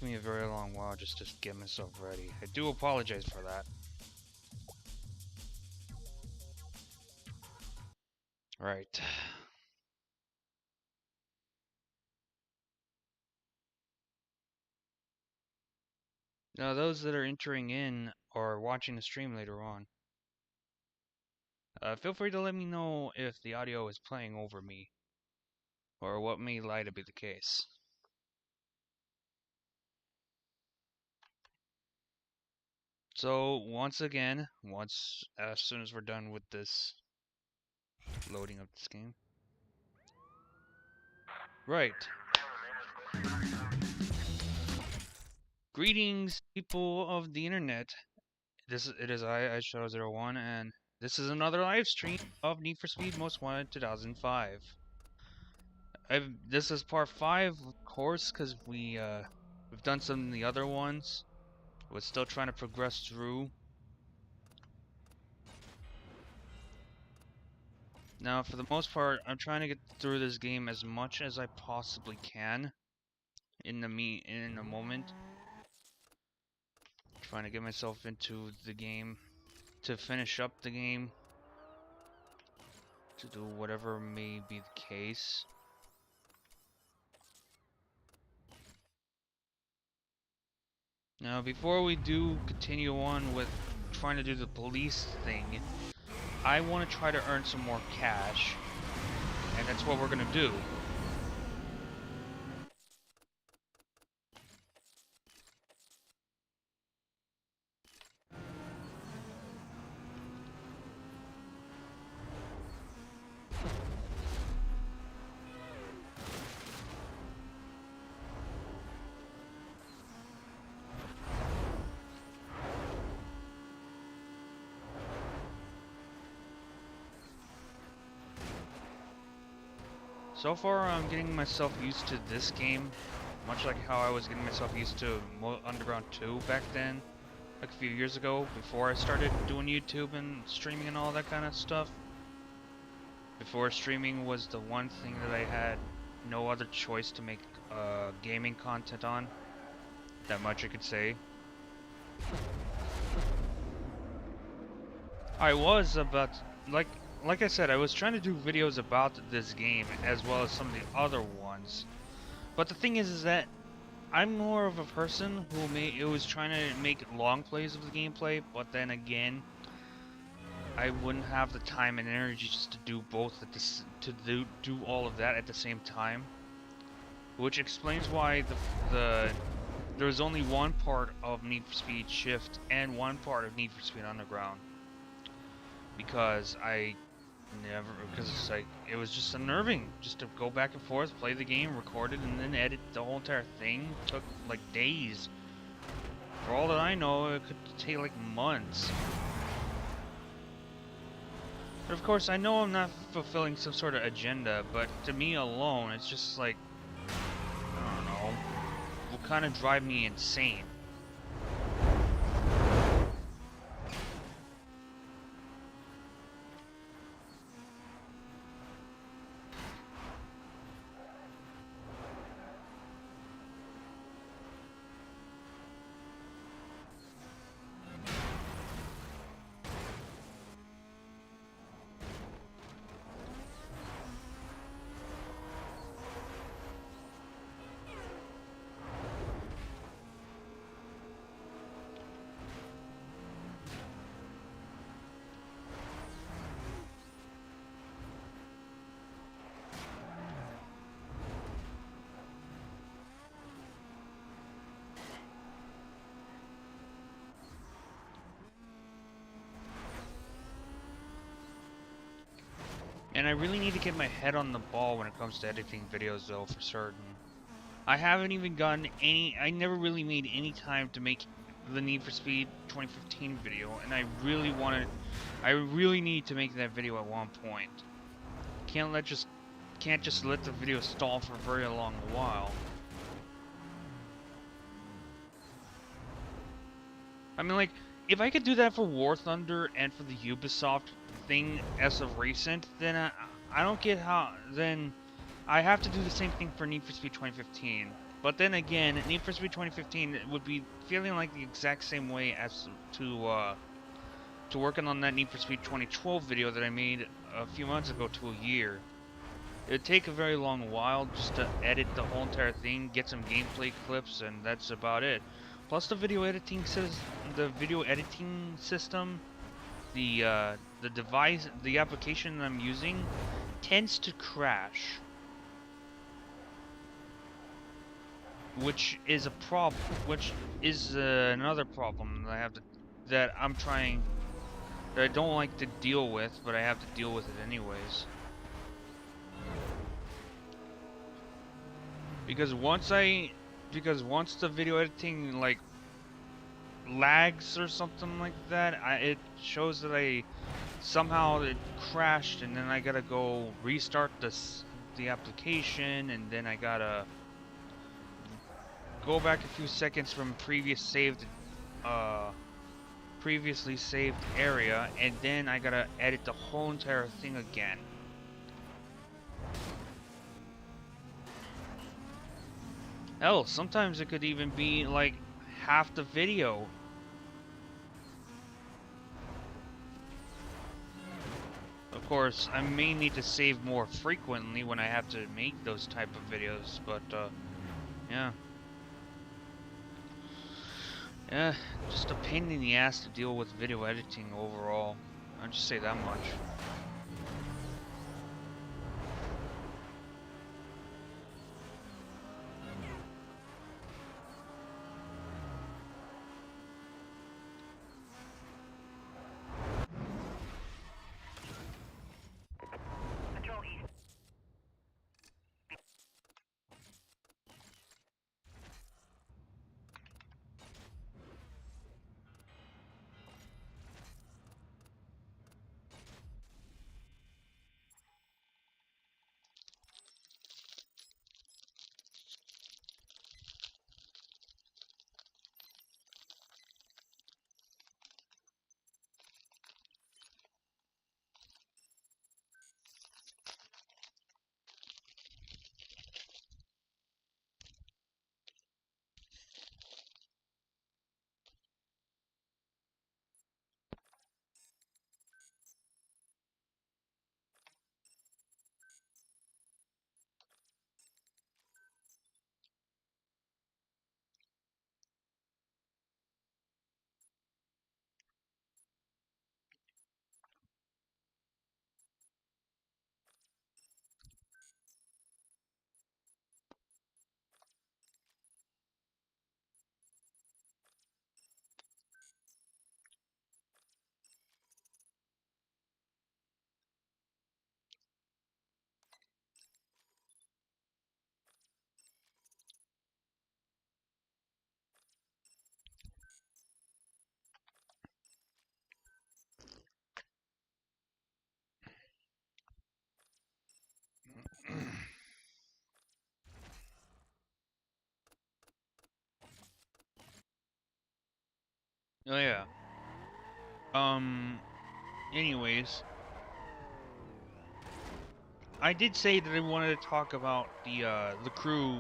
me a very long while just to get myself ready. I do apologize for that. Right. Now, those that are entering in or watching the stream later on, feel free to let me know if the audio is playing over me, or what may lie to be the case. So, once again, as soon as we're done with this loading of this game. Right. Greetings, people of the internet. It is I, Shadow01, and this is another live stream of Need for Speed Most Wanted 2005. This is part 5, of course, because we've done some of the other ones. We're still trying to progress through. Now, for the most part, I'm trying to get through this game as much as I possibly can in the moment. Trying to get myself into the game to finish up the game, to do whatever may be the case. Now, before we do continue on with trying to do the police thing, I want to try to earn some more cash, and that's what we're going to do. So far, I'm getting myself used to this game, much like how I was getting myself used to Underground 2 back then, like a few years ago, before I started doing YouTube and streaming and all that kind of stuff. Before streaming was the one thing that I had no other choice to make gaming content on. That much I could say. I was about, like I said, I was trying to do videos about this game as well as some of the other ones. But the thing is that I'm more of a person who was trying to make long plays of the gameplay, but then again, I wouldn't have the time and energy just to do both do all of that at the same time. Which explains why there was only one part of Need for Speed Shift and one part of Need for Speed Underground. Because it's like, it was just unnerving just to go back and forth, play the game, record it, and then edit the whole entire thing. It took like days. For all that I know, it could take like months. But of course, I know I'm not fulfilling some sort of agenda, but to me alone, it's just like, I don't know, will kind of drive me insane. And I really need to get my head on the ball when it comes to editing videos, though, for certain. I haven't even gotten I never really made any time to make the Need for Speed 2015 video, and I really need to make that video at one point. Can't just let the video stall for a very long while. I mean, like, if I could do that for War Thunder and for the Ubisoft thing as of recent, then I don't get how, then I have to do the same thing for Need for Speed 2015. But then again, Need for Speed 2015 would be feeling like the exact same way as to working on that Need for Speed 2012 video that I made a few months ago to a year. It'd take a very long while just to edit the whole entire thing, get some gameplay clips, and that's about it. Plus the video editing system, the device, the application that I'm using tends to crash, which is a problem. Which is another problem that that I don't like to deal with, but I have to deal with it anyways. Because once the video editing like lags or something like that, it shows that somehow it crashed, and then I gotta go restart the application, and then I gotta go back a few seconds from previously saved area, and then I gotta edit the whole entire thing again. Hell, sometimes it could even be like half the video. Of course, I may need to save more frequently when I have to make those type of videos, but yeah. Yeah, just a pain in the ass to deal with video editing overall. I'll just say that much. Oh yeah. Anyways, I did say that I wanted to talk about the crew,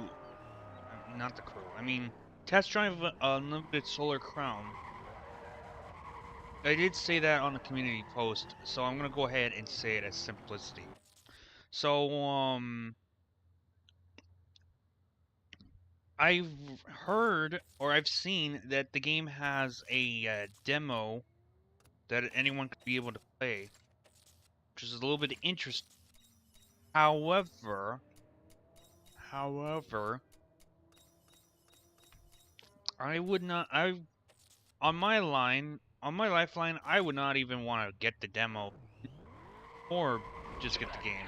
not the crew. I mean, Test Drive Unlimited Solar Crown. I did say that on a community post, so I'm gonna go ahead and say it as simplicity. So, I've heard or I've seen that the game has a demo that anyone could be able to play, which is a little bit interesting. However, I would not. On my lifeline, I would not even want to get the demo or just get the game.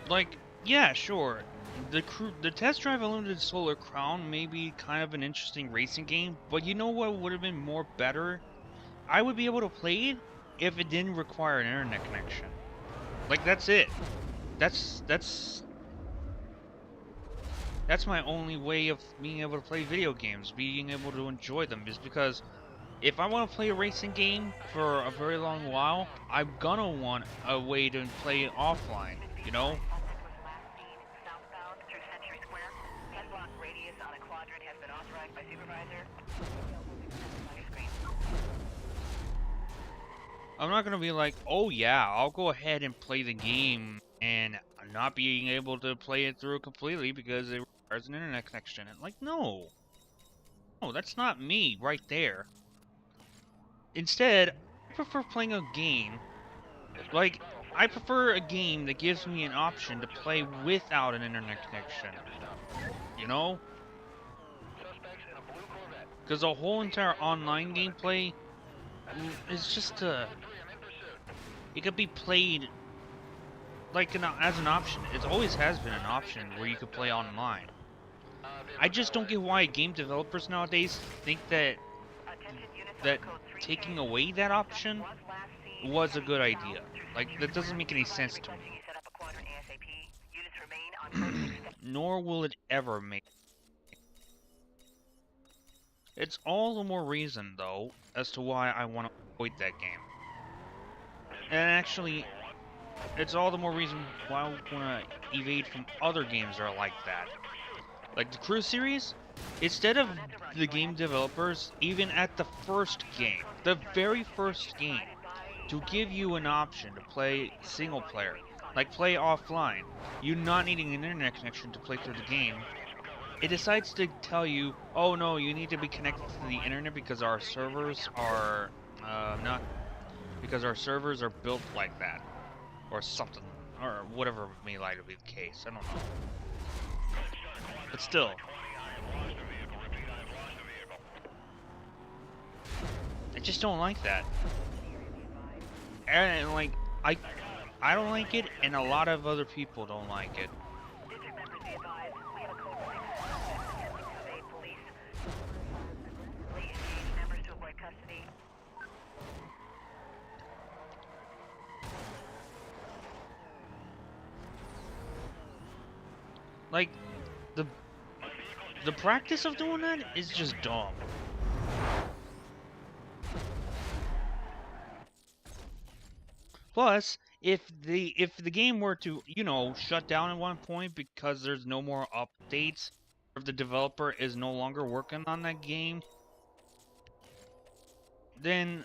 Like, yeah, sure. The Test Drive Unlimited Solar Crown may be kind of an interesting racing game, but you know what would have been more better? I would be able to play it if it didn't require an internet connection. Like, that's it. That's my only way of being able to play video games, being able to enjoy them, is because if I want to play a racing game for a very long while, I'm gonna want a way to play it offline, you know? I'm not gonna be like, oh yeah, I'll go ahead and play the game and not being able to play it through completely because it requires an internet connection. And like, no. No, that's not me right there. Instead, I prefer playing a game. Like, I prefer a game that gives me an option to play without an internet connection. You know? Because the whole entire online gameplay is just it could be played like as an option. It always has been an option where you could play online. I just don't get why game developers nowadays think that taking away that option was a good idea. Like, that doesn't make any sense to me. Nor will it ever make. It's all the more reason, though, as to why I want to avoid that game. And actually, it's all the more reason why I want to evade from other games that are like that. Like the Crew series, instead of the game developers, even at the first game, the very first game, to give you an option to play single player, like play offline, you not needing an internet connection to play through the game, it decides to tell you, oh no, you need to be connected to the internet because our servers are built like that, or something, or whatever may likely be the case. I don't know. But still, I just don't like that. And like, I don't like it, and a lot of other people don't like it. Like, the practice of doing that is just dumb. Plus, if the game were to, you know, shut down at one point because there's no more updates, or if the developer is no longer working on that game, then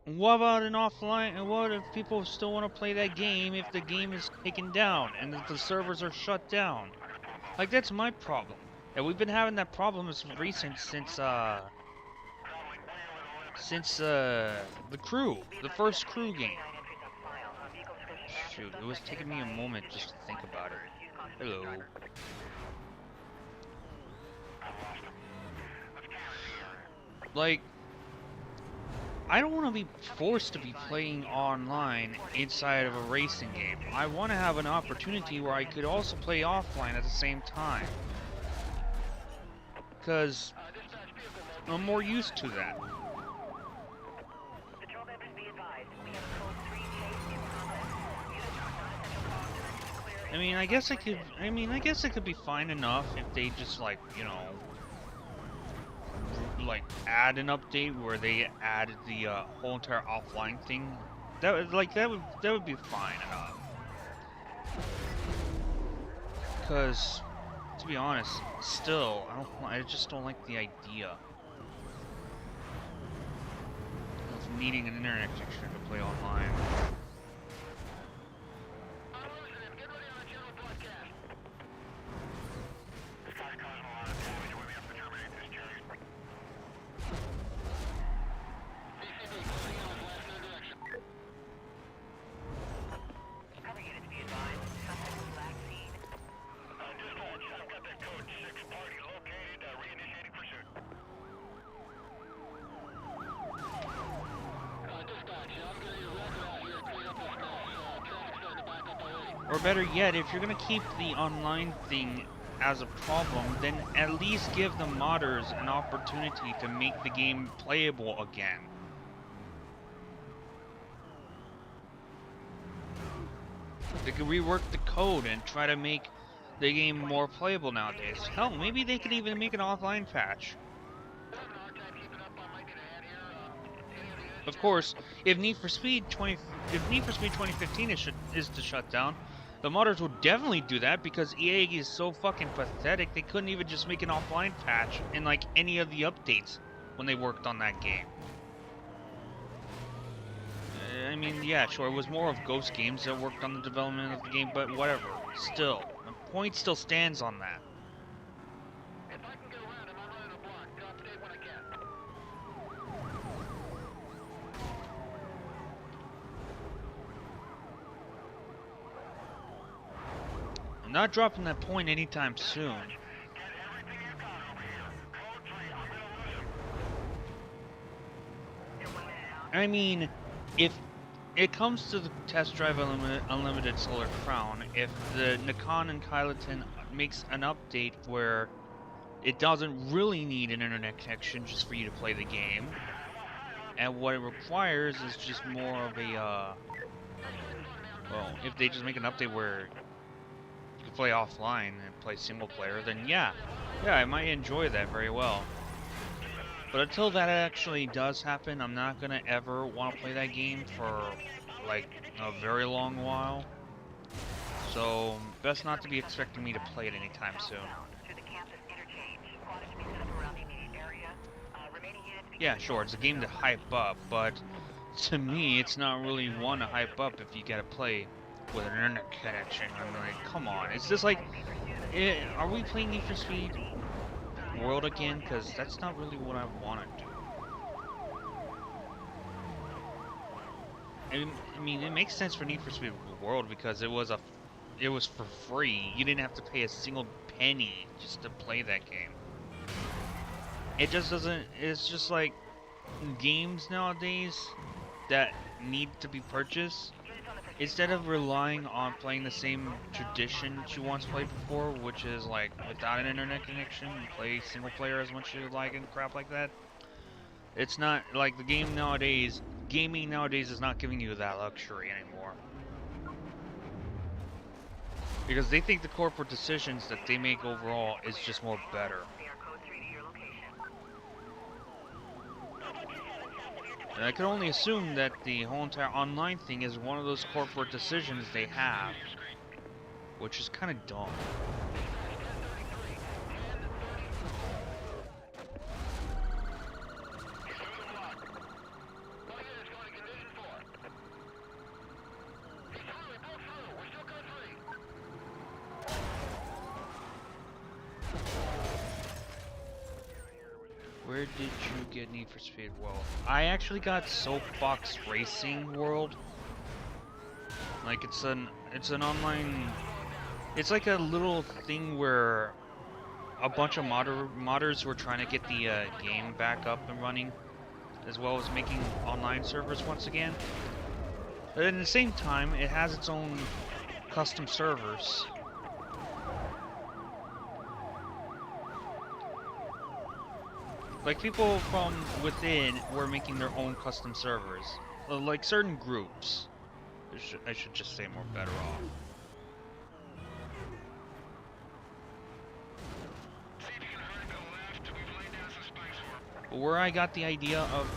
what about an offline? And what if people still want to play that game if the game is taken down and if the servers are shut down? Like, that's my problem. And we've been having that problem since the Crew, the first Crew game. Shoot, it was taking me a moment just to think about it. Hello. Like, I don't want to be forced to be playing online inside of a racing game. I want to have an opportunity where I could also play offline at the same time. Because I'm more used to that. I mean, I guess it could be fine enough if they just, like, you know, like, add an update where they added the whole entire offline thing. That would be fine enough. Because, to be honest, still, I just don't like the idea of needing an internet connection to play online. Or better yet, if you're gonna keep the online thing as a problem, then at least give the modders an opportunity to make the game playable again. They could rework the code and try to make the game more playable nowadays. Hell, maybe they could even make an offline patch. Of course, if Need for Speed 2015 is to shut down, the modders will definitely do that because EA is so fucking pathetic. They couldn't even just make an offline patch in like any of the updates when they worked on that game. I mean, yeah, sure, it was more of Ghost Games that worked on the development of the game, but whatever. Still, the point still stands on that. I'm not dropping that point anytime soon. I mean, if it comes to the Test Drive Unlimited Solar Crown, if the Nikon and Kyloton makes an update where it doesn't really need an internet connection just for you to play the game, and what it requires is just more of a, well, if they just make an update where you can play offline and play single player, then yeah, I might enjoy that very well. But until that actually does happen, I'm not gonna ever want to play that game for like a very long while. So best not to be expecting me to play it anytime soon. Yeah, sure, it's a game to hype up, but to me, it's not really one to hype up if you gotta play with an internet connection. I'm like, come on, it's just like, are we playing Need for Speed World again? Because that's not really what I want to do. I mean, it makes sense for Need for Speed World because it was for free. You didn't have to pay a single penny just to play that game. It just doesn't. It's just like games nowadays that need to be purchased. Instead of relying on playing the same tradition that you once played before, which is like without an internet connection, you play single player as much as you like and crap like that. It's not like the game nowadays. Gaming nowadays is not giving you that luxury anymore. Because they think the corporate decisions that they make overall is just more better. And I can only assume that the whole entire online thing is one of those corporate decisions they have, which is kind of dumb. Where did you get Need for Speed World? I actually got Soapbox Racing World. Like it's an online. It's like a little thing where a bunch of modders were trying to get the game back up and running, as well as making online servers once again. But at the same time, it has its own custom servers. Like, people from within were making their own custom servers. Like, certain groups. I should just say more better off. But where I got the idea of...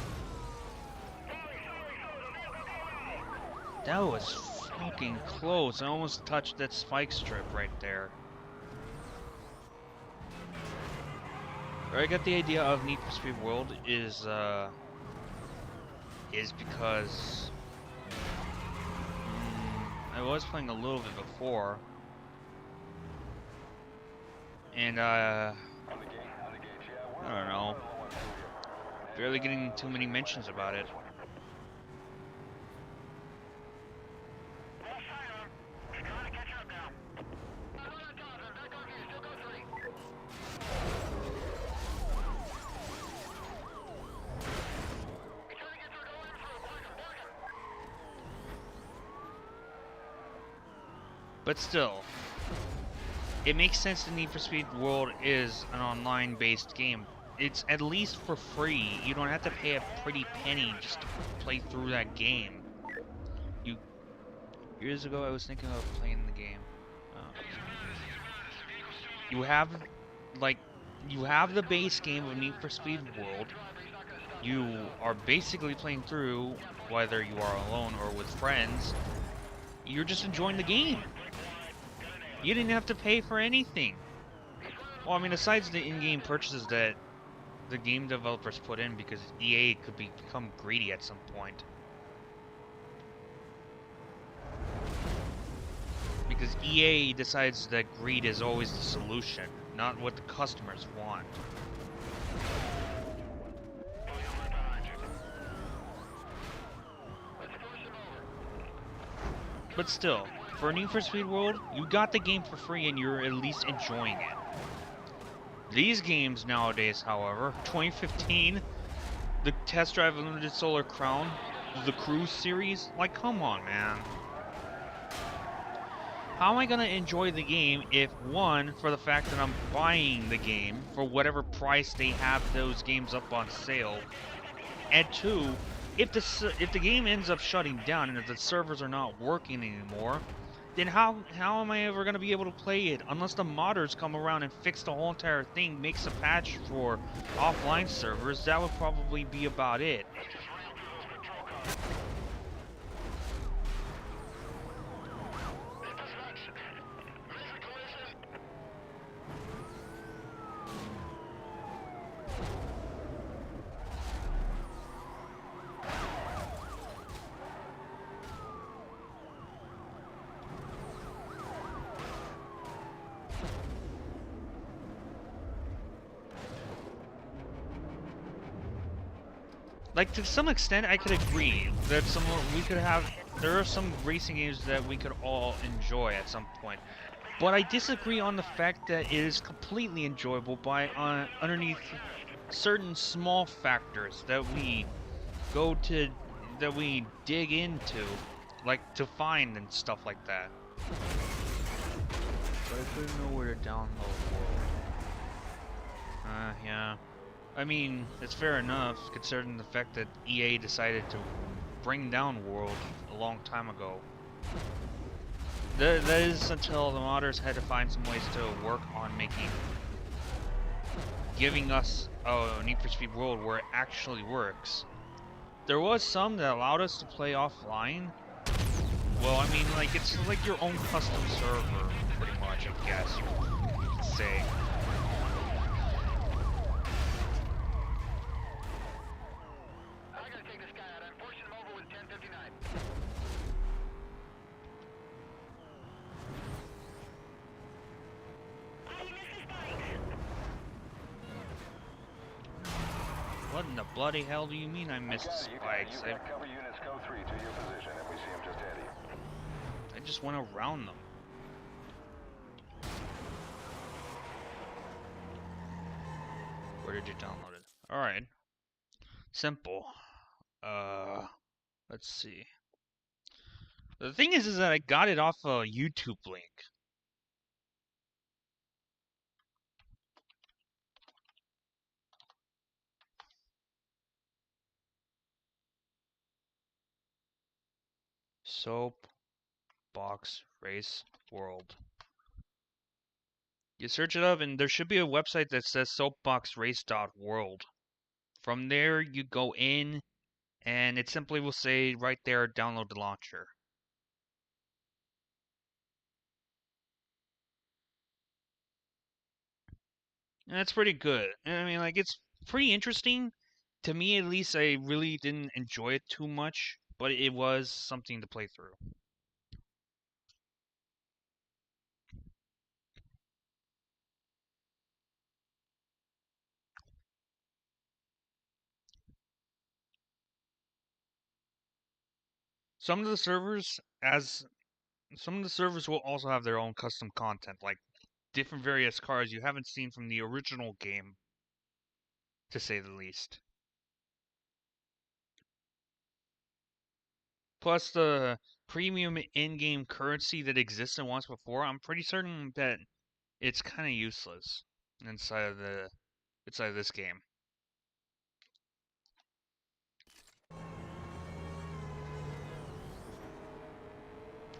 That was fucking close. I almost touched that spike strip right there. Where I got the idea of Need for Speed World is because I was playing a little bit before, and I don't know, barely getting too many mentions about it. But still, it makes sense that Need for Speed World is an online-based game. It's at least for free. You don't have to pay a pretty penny just to play through that game. Years ago, I was thinking of playing the game. You have, like, you have the base game of Need for Speed World. You are basically playing through, whether you are alone or with friends. You're just enjoying the game. You didn't have to pay for anything. Well, I mean, aside the in-game purchases that the game developers put in because EA could become greedy at some point. Because EA decides that greed is always the solution, not what the customers want. But still, for Need for Speed World, you got the game for free and you're at least enjoying it. These games nowadays, however, 2015, the Test Drive Unlimited Solar Crown, the Cruise series, like, come on, man. How am I going to enjoy the game if, one, for the fact that I'm buying the game for whatever price they have those games up on sale, and two, if the game ends up shutting down and if the servers are not working anymore, then how am I ever going to be able to play it unless the modders come around and fix the whole entire thing, makes a patch for offline servers? That would probably be about it. Like, to some extent, I could agree that there are some racing games that we could all enjoy at some point. But I disagree on the fact that it is completely enjoyable by underneath certain small factors that we that we dig into, like to find and stuff like that. But I couldn't know where to download World. Yeah. I mean, it's fair enough, considering the fact that EA decided to bring down World a long time ago. That is until the modders had to find some ways to work on giving us Need for Speed World where it actually works. There was some that allowed us to play offline. Well, I mean, like, it's like your own custom server, pretty much, I guess you could say. What in the bloody hell do you mean I missed spikes? I just went around them. Where did you download it? Alright. Simple. Let's see. The thing is that I got it off a YouTube link. Soapbox Race World. You search it up and there should be a website that says soapboxrace.world. From there you go in and it simply will say right there, download the launcher. And that's pretty good. I mean, like, it's pretty interesting. To me, at least, I really didn't enjoy it too much, but it was something to play through. Some of the servers, some of the servers will also have their own custom content, like different various cars you haven't seen from the original game, to say the least. Plus the premium in-game currency that existed once before, I'm pretty certain that it's kind of useless inside of this game.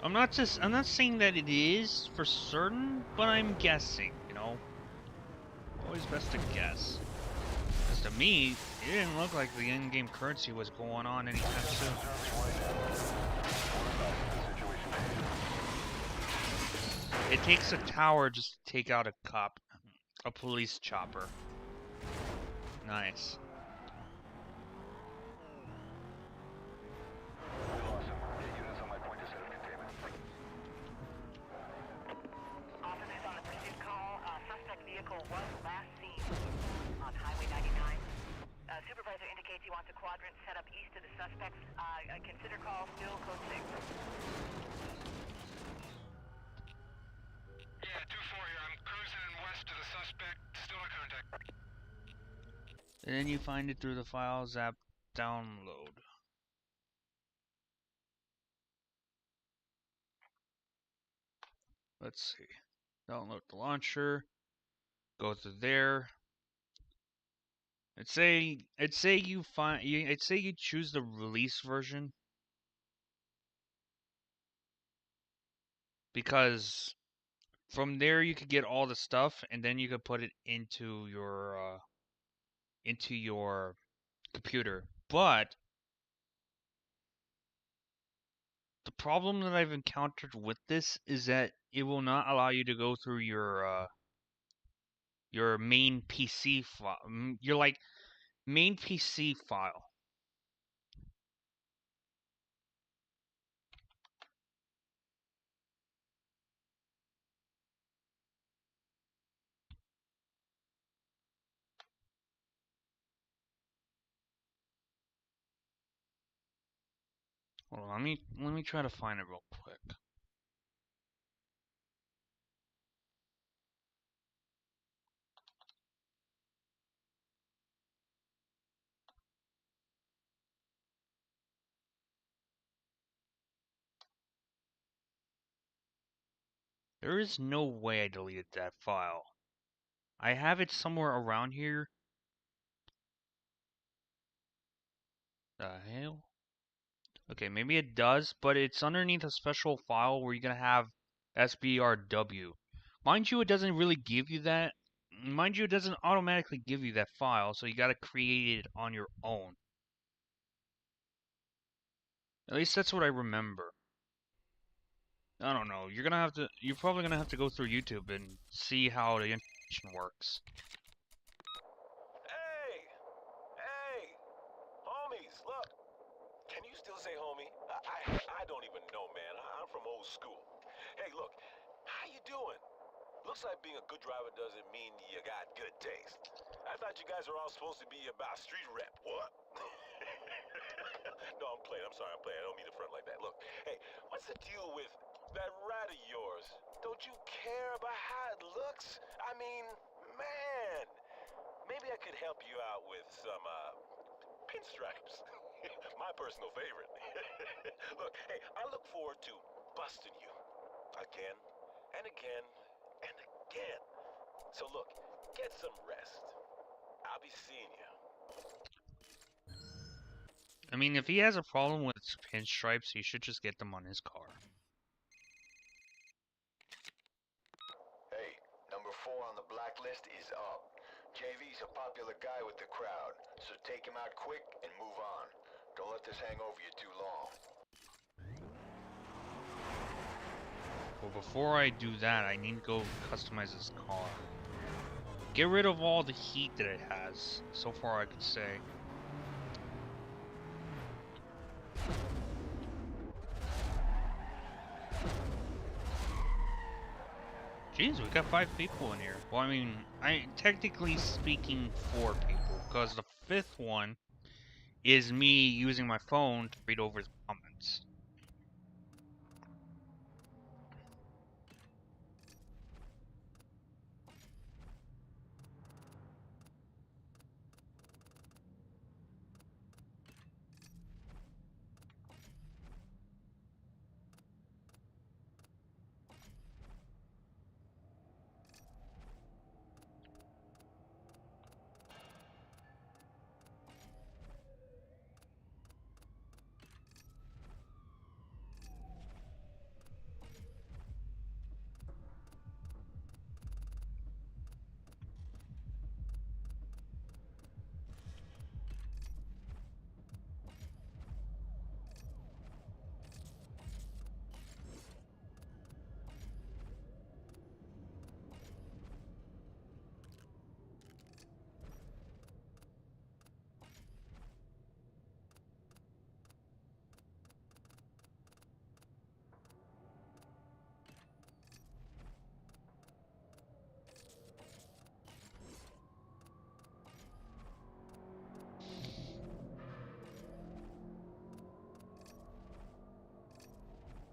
I'm not saying that it is for certain, but I'm guessing, you know? Always best to guess. Because to me, it didn't look like the in-game currency was going on anytime soon. It takes a tower just to take out a cop. A police chopper. Nice. Officers on a pursuit call. Suspect vehicle was last seen on Highway 99. Supervisor indicates he wants a quadrant set up east of the suspects. Consider call still code 6. Yeah, 2-4 here. I'm cruising west to the suspect. Still no contact. And then you find it through the files app download. Let's see. Download the launcher. Go to there. It'd say you choose the release version. Because from there you could get all the stuff and then you could put it into your computer. But the problem that I've encountered with this is that it will not allow you to go through your main PC file. Your like main PC file. Hold on, let me try to find it real quick. There is no way I deleted that file. I have it somewhere around here. The hell? Okay, maybe it does, but it's underneath a special file where you're gonna have SBRW. Mind you, it doesn't really give you that. Mind you, it doesn't automatically give you that file, so you gotta create it on your own. At least that's what I remember. I don't know. You're probably gonna have to go through YouTube and see how the information works. Hey, homies, look. Can you still say homie? I don't even know, man. I'm from old school. Hey, look, how you doing? Looks like being a good driver doesn't mean you got good taste. I thought you guys were all supposed to be about street rep. What? No, I'm playing. I'm sorry, I'm playing. I don't mean to front like that. Look, hey, what's the deal with that rat of yours? Don't you care about how it looks? I mean, man, maybe I could help you out with some, pinstripes. My personal favorite. Look, hey, I look forward to busting you. Again, and again, and again. So look, get some rest. I'll be seeing you. I mean, if he has a problem with pinstripes, he should just get them on his car. Hey, number 4 on the blacklist is up. JV's a popular guy with the crowd, so take him out quick and move on. Don't let this hang over you too long. Well, before I do that, I need to go customize this car. Get rid of all the heat that it has. So far, I could say. Jeez, we got 5 people in here. Well, I mean, technically speaking 4 people, because the 5th one is me using my phone to read over the comments.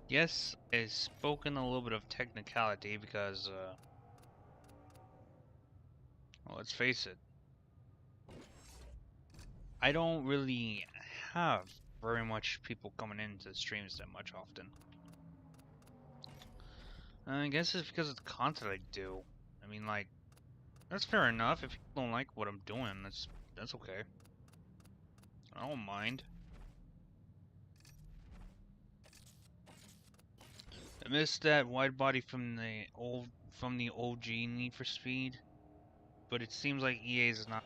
Yes, I spoken a little bit of technicality because, well, let's face it, I don't really have very much people coming into the streams that much often. I guess it's because of the content I do. I mean, like, that's fair enough. If people don't like what I'm doing, that's okay. I don't mind. I missed that wide body from the OG Need for Speed, but it seems like EA is not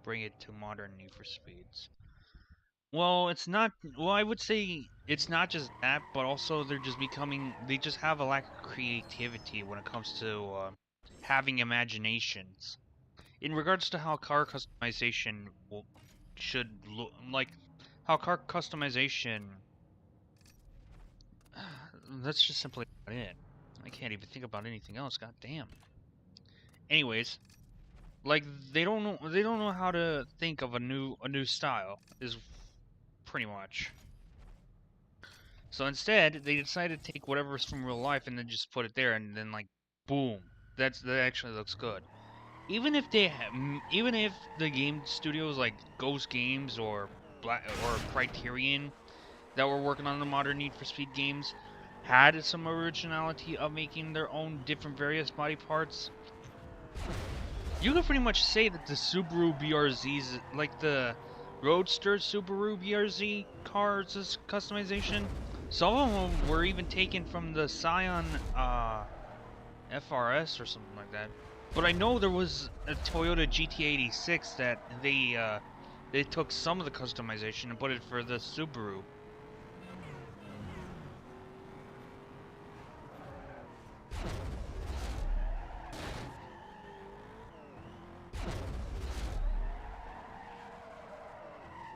bring it to modern Need for Speeds. Well, it's not. Well, I would say it's not just that, but also they're just becoming. They just have a lack of creativity when it comes to having imaginations. In regards to how car customization should look, like how car customization. That's just simply not it. I can't even think about anything else. God damn. Anyways, like they don't know how to think of a new style is pretty much. So instead, they decided to take whatever's from real life and then just put it there, and then like, boom, that actually looks good. Even if even if the game studios like Ghost Games or Criterion that were working on the modern Need for Speed games had some originality of making their own different various body parts, you can pretty much say that the Subaru BRZs, like the Roadster Subaru BRZ cars' customization, some of them were even taken from the Scion FRS or something like that. But I know there was a Toyota GT86 that they took some of the customization and put it for the Subaru.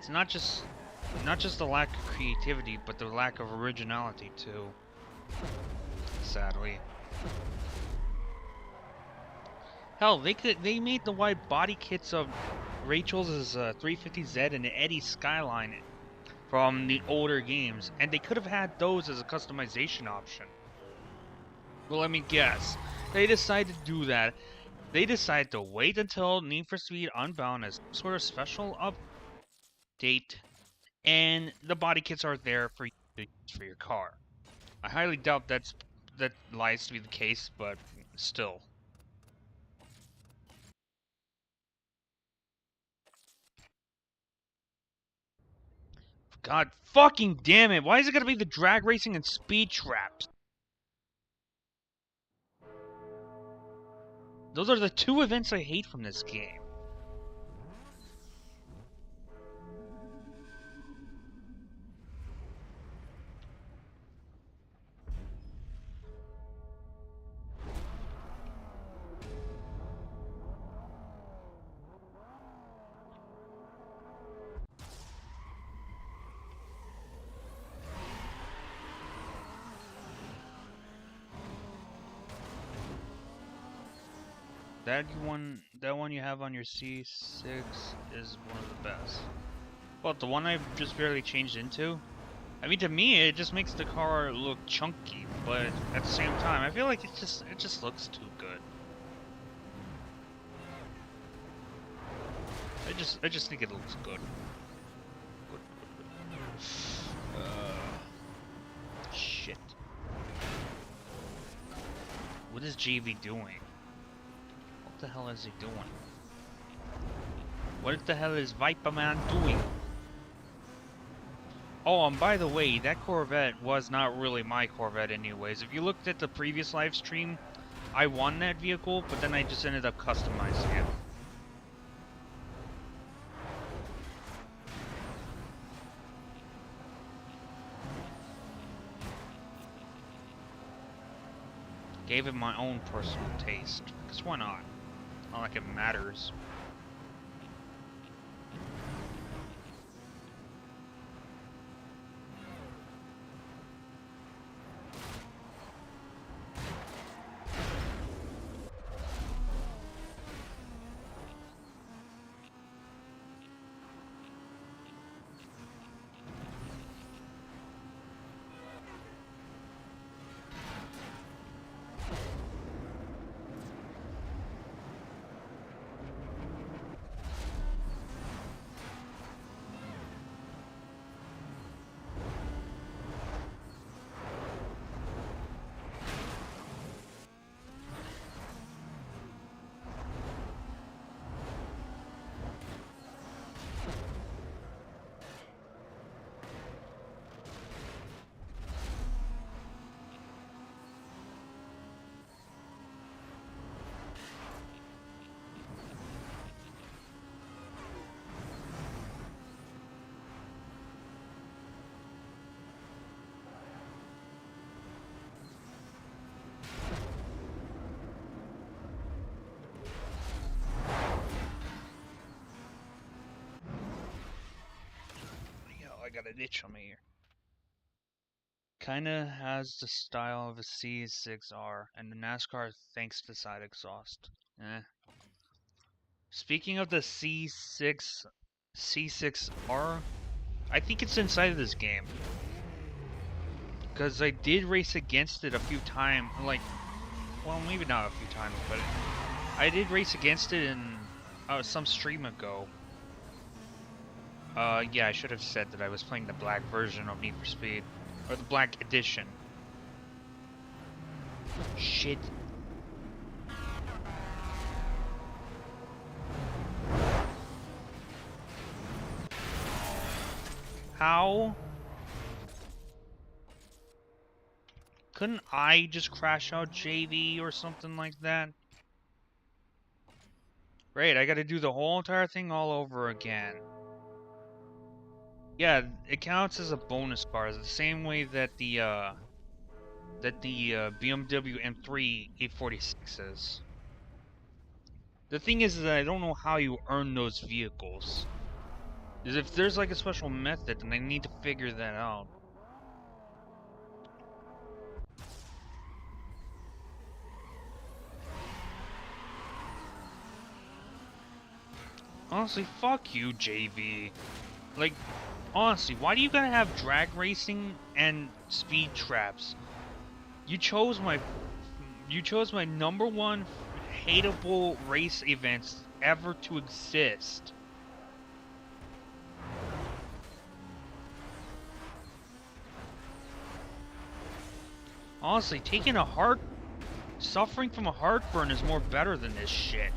It's not just the lack of creativity, but the lack of originality too. Sadly. Hell, they made the wide body kits of Rachel's 350Z and Eddie's Skyline from the older games, and they could have had those as a customization option. Well, let me guess. They decided to do that. They decided to wait until Need for Speed Unbound as some sort of special update, and the body kits are there for you to use for your car. I highly doubt that lies to be the case, but still. God fucking damn it! Why is it gonna be the drag racing and speed traps? Those are the two events I hate from this game. That one you have on your C6 is one of the best. But the one I just barely changed into, I mean, to me, it just makes the car look chunky, but at the same time, I feel like it just looks too good. I just think it looks good. Shit. What is JV doing? What the hell is he doing? What the hell is Viper Man doing? Oh, and by the way, that Corvette was not really my Corvette anyways. If you looked at the previous live stream, I won that vehicle, but then I just ended up customizing it. Gave it my own personal taste, because why not? Not like it matters. got an itch on my ear. Kinda has the style of a C6R, and the NASCAR thanks to side exhaust. Eh. Speaking of the C6R, I think it's inside of this game. Because I did race against it a few times, like, well, maybe not a few times, but I did race against it in some stream ago. Yeah, I should have said that I was playing the black version of Need for Speed. Or the black edition. Shit. How? Couldn't I just crash out JV or something like that? Great, I gotta do the whole entire thing all over again. Yeah, it counts as a bonus car, the same way that the BMW M3 846 is. The thing is that I don't know how you earn those vehicles. Is if there's like a special method, then I need to figure that out. Honestly, fuck you, JV. Like, honestly, why do you gotta have drag racing and speed traps? You chose my #1 hateable race events ever to exist. Honestly, suffering from a heartburn is more better than this shit.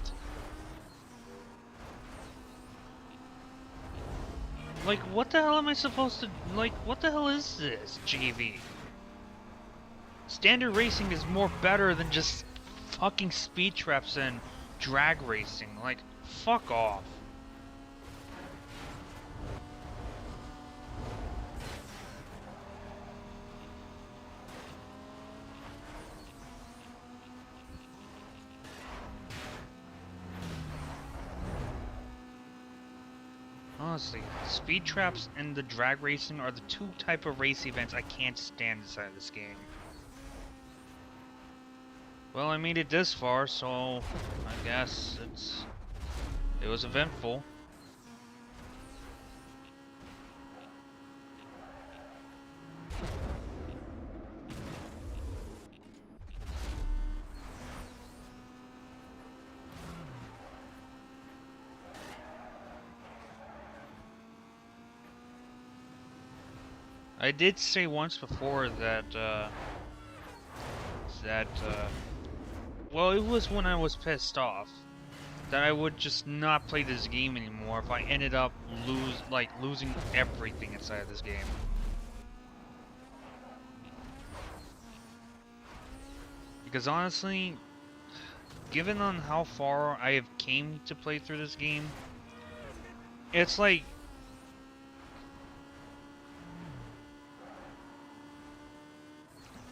Like, what the hell am I supposed to, like, what the hell is this, JV? Standard racing is more better than just fucking speed traps and drag racing. Like, fuck off. Honestly, speed traps and the drag racing are the two type of race events I can't stand inside of this game. Well, I made it this far, so I guess it was eventful. I did say once before that, well, it was when I was pissed off, that I would just not play this game anymore if I ended up losing everything inside of this game. Because honestly, given on how far I have came to play through this game, it's like,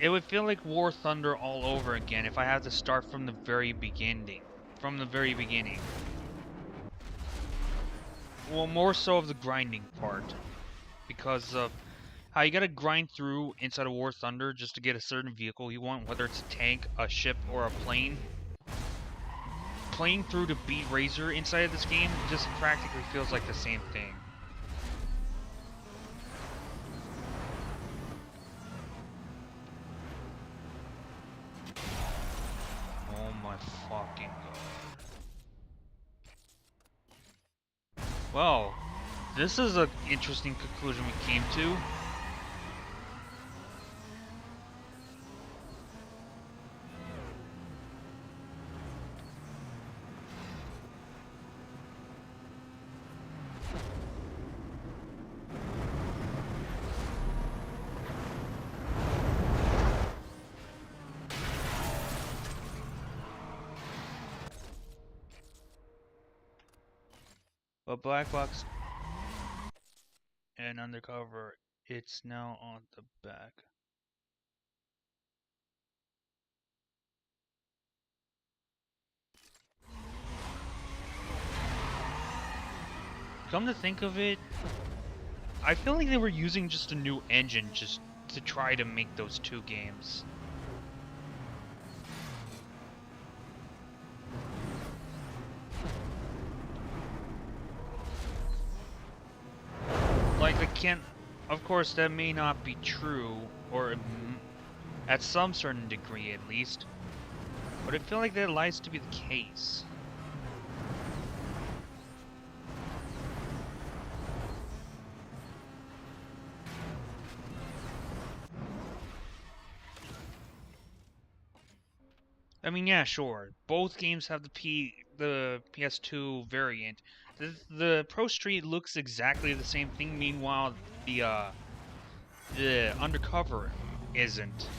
it would feel like War Thunder all over again if I had to start from the very beginning. Well, more so of the grinding part. Because of how you gotta grind through inside of War Thunder just to get a certain vehicle you want, whether it's a tank, a ship, or a plane. Playing through to beat Razor inside of this game just practically feels like the same thing. Fucking god. Well, this is an interesting conclusion we came to. But Black Box and Undercover, it's now on the back. Come to think of it, I feel like they were using just a new engine just to try to make those two games. Like, I can't... Of course, that may not be true, or at some certain degree at least, but I feel like that lies to be the case. I mean, yeah, sure. Both games have the PS2 variant. The Pro Street looks exactly the same thing. Meanwhile, the Undercover isn't.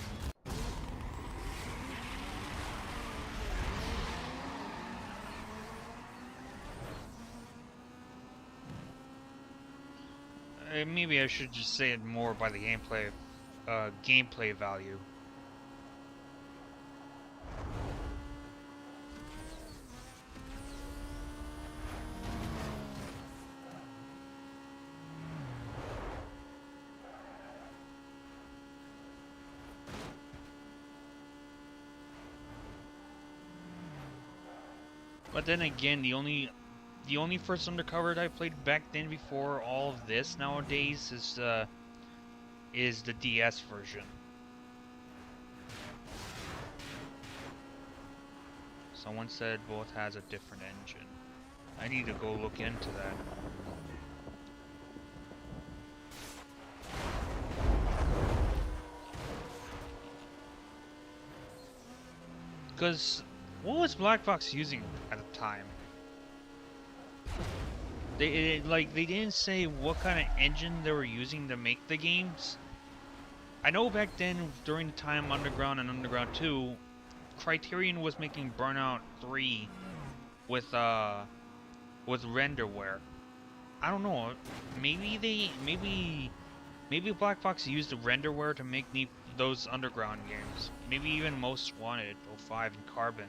Maybe I should just say it more by the gameplay value. But then again, the only first Undercover that I played back then before all of this nowadays is the DS version. Someone said both has a different engine. I need to go look into that. Because what was Black Box using at the time? They didn't say what kind of engine they were using to make the games. I know back then, during the time Underground and Underground 2, Criterion was making Burnout 3 with renderware. I don't know. Maybe Black Box used the renderware to make those Underground games. Maybe even Most Wanted, 05, and Carbon.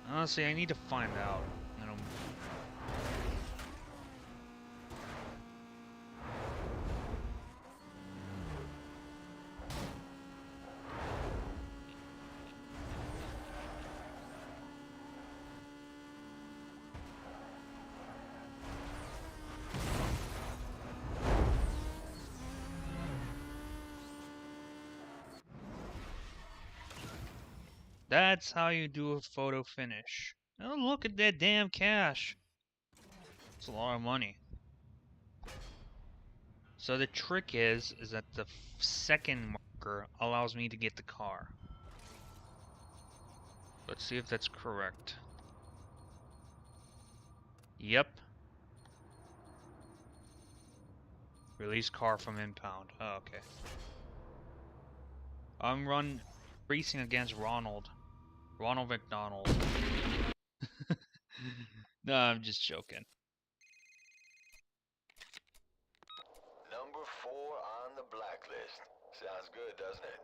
Honestly, I need to find out. You know. That's how you do a photo finish. Oh, look at that damn cash. It's a lot of money. So the trick is that the second marker allows me to get the car. Let's see if that's correct. Yep. Release car from impound. Oh, okay. I'm racing against Ronald McDonald. No, I'm just joking. Number 4 on the blacklist. Sounds good, doesn't it?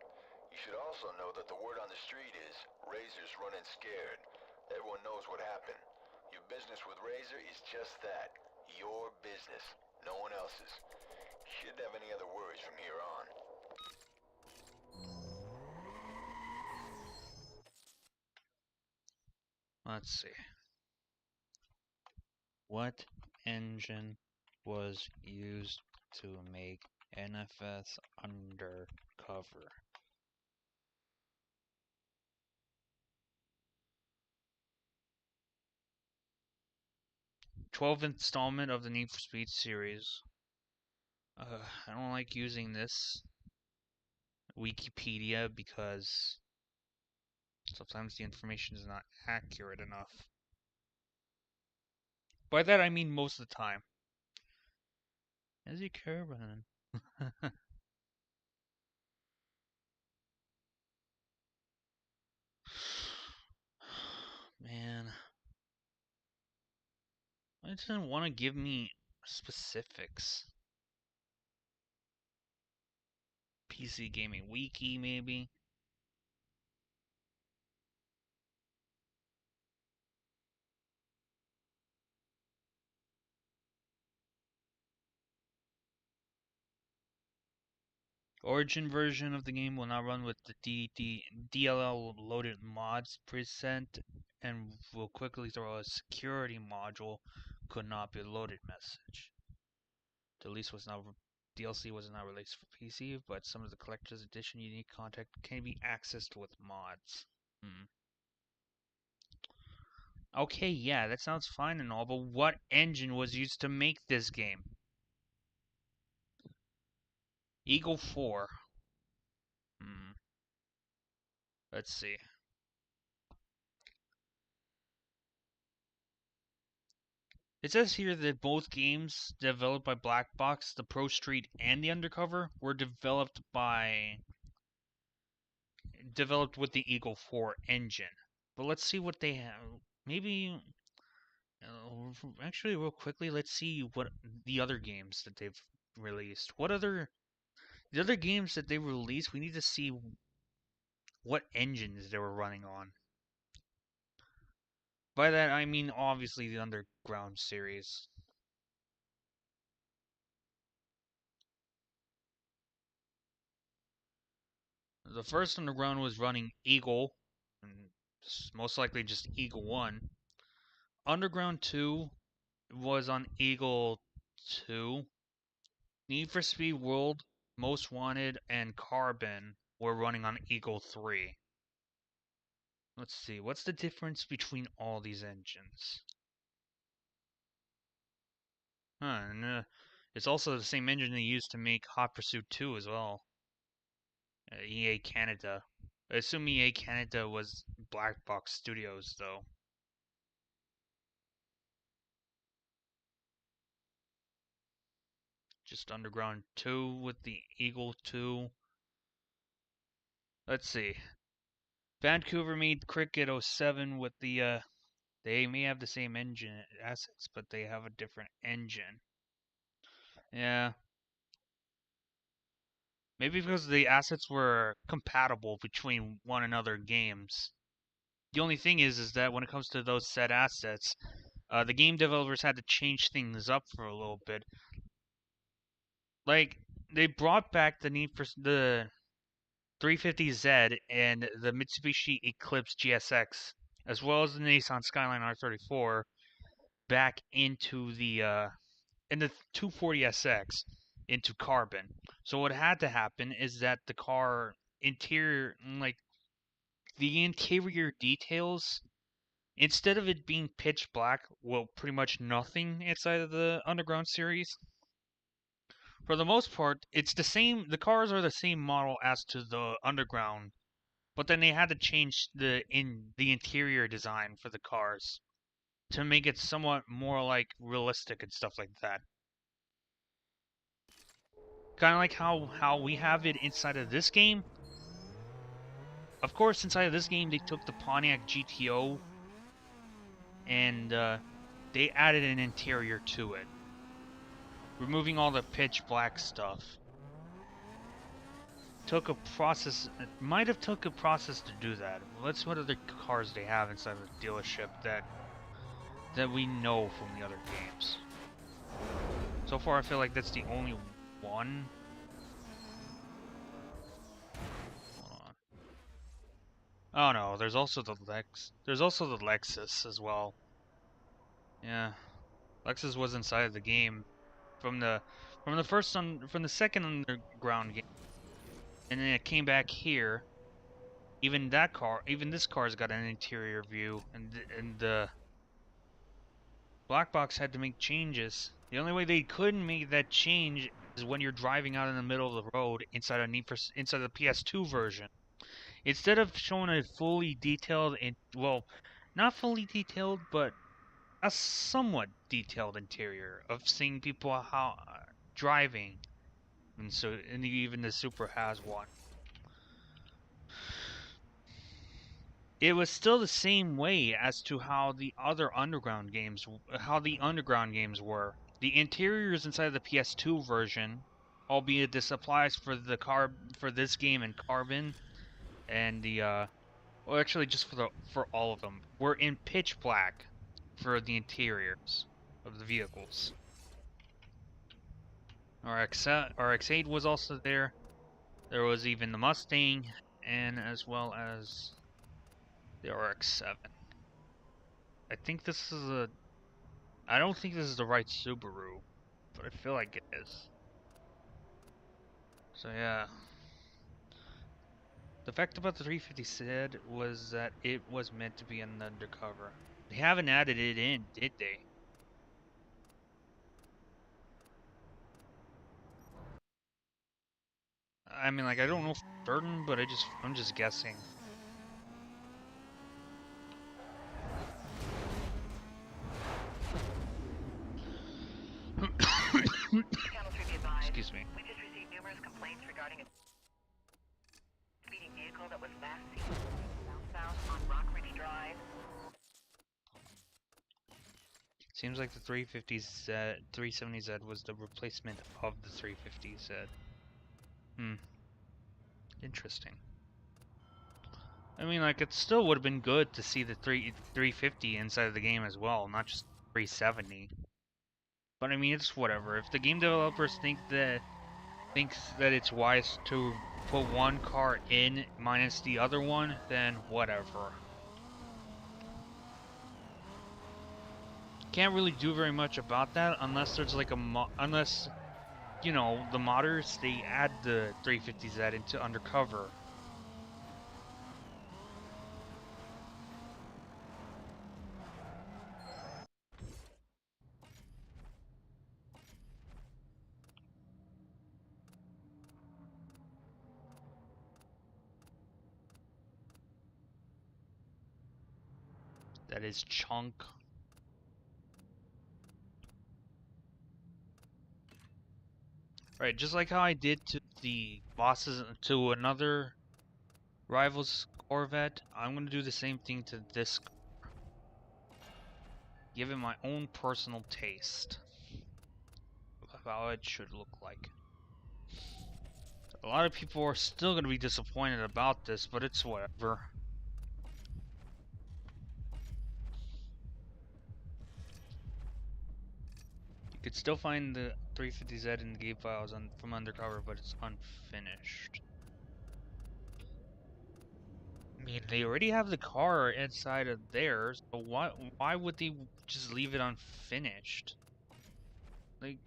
You should also know that the word on the street is Razor's running scared. Everyone knows what happened. Your business with Razor is just that. Your business. No one else's. Shouldn't have any other worries from here on. Let's see. What engine was used to make NFS Undercover? #12 installment of the Need for Speed series. I don't like using this Wikipedia because sometimes the information is not accurate enough. By that I mean most of the time. Is he carbon? Man. I just didn't want to give me specifics. PC Gaming Wiki, maybe? Origin version of the game will not run with the DLL loaded mods present and will quickly throw a security module could not be loaded message. The DLC was not released for PC, but some of the collector's edition unique content can be accessed with mods. Okay, yeah, that sounds fine and all, but what engine was used to make this game? Eagle 4. Let's see. It says here that both games developed by Black Box, the Pro Street and the Undercover, were developed with the Eagle 4 engine. But let's see what they have. Maybe actually real quickly, let's see what the other games that they've released. The other games that they released, we need to see what engines they were running on. By that I mean obviously the Underground series. The first Underground was running Eagle, and most likely just Eagle 1. Underground 2 was on Eagle 2. Need for Speed World, Most Wanted, and Carbon were running on Eagle 3. Let's see, what's the difference between all these engines? And it's also the same engine they used to make Hot Pursuit 2 as well. EA Canada. I assume EA Canada was Black Box Studios, though. Just Underground 2 with the Eagle 2. Let's see. Vancouver made Cricket 07 with the, they may have the same engine assets, but they have a different engine. Yeah. Maybe because the assets were compatible between one another games. The only thing is that when it comes to those said assets, the game developers had to change things up for a little bit. Like, they brought back the need for the 350Z and the Mitsubishi Eclipse GSX, as well as the Nissan Skyline R34, back into the 240SX into Carbon. So what had to happen is that the car interior, like the interior details, instead of it being pitch black, well, pretty much nothing inside of the Underground series. For the most part, it's the same. The cars are the same model as to the Underground, but then they had to change the interior design for the cars to make it somewhat more like realistic and stuff like that. Kind of like how we have it inside of this game. Of course, inside of this game, they took the Pontiac GTO and they added an interior to it, removing all the pitch black stuff. Took a process. It might have took a process to do that. Let's see what other cars they have inside of the dealership that we know from the other games. So far, I feel like that's the only one. Hold on. Oh no, there's also the Lexus as well. Yeah, Lexus was inside of the game from the second Underground game, and then it came back here. Even this car's got an interior view, and the Black Box had to make changes. The only way they couldn't make that change is when you're driving out in the middle of the road inside the PS2 version. Instead of showing a fully detailed, well, not fully detailed, but a somewhat detailed interior of seeing people driving, and even the Supra has one. It was still the same way as to how the Underground games were. The interiors inside the PS2 version, albeit this applies for this game and Carbon, and well, actually just for all of them, were in pitch black for the interiors of the vehicles. RX-8 was also there. There was even the Mustang, and as well as the RX-7. I think this is a... I don't think this is the right Subaru, but I feel like it is. So yeah. The fact about the 350 said was that it was meant to be an undercover. They haven't added it in, did they? I mean, like, I don't know for certain, but I'm just guessing. Channel 3 be advised. Excuse me. We just received numerous complaints regarding a speeding vehicle that was last seen southbound on Rockridge Drive. Seems like the 370Z was the replacement of the 350Z. Interesting. I mean, like, it still would have been good to see the 350 inside of the game as well, not just 370. But I mean, it's whatever. If the game developers thinks that it's wise to put one car in minus the other one, then whatever. Can't really do very much about that unless there's like unless, you know, the modders, they add the 350Z into undercover. That is Chunk. Right, just like how I did to the bosses to another rival's Corvette, I'm gonna do the same thing to this. Give it my own personal taste of how it should look like. A lot of people are still gonna be disappointed about this, but it's whatever. You could still find the 350Z in the game files from undercover, but it's unfinished. I mean, they already have the car inside of theirs, so why would they just leave it unfinished? Like,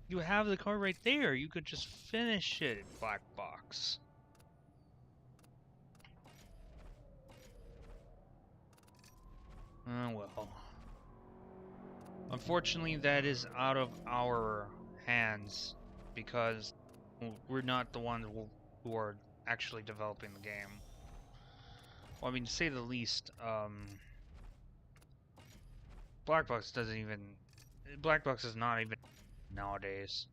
you have the car right there. You could just finish it, Black Box. Well. Unfortunately, that is out of our hands because we're not the ones who are actually developing the game. Well, I mean, to say the least, Black Box is not even nowadays.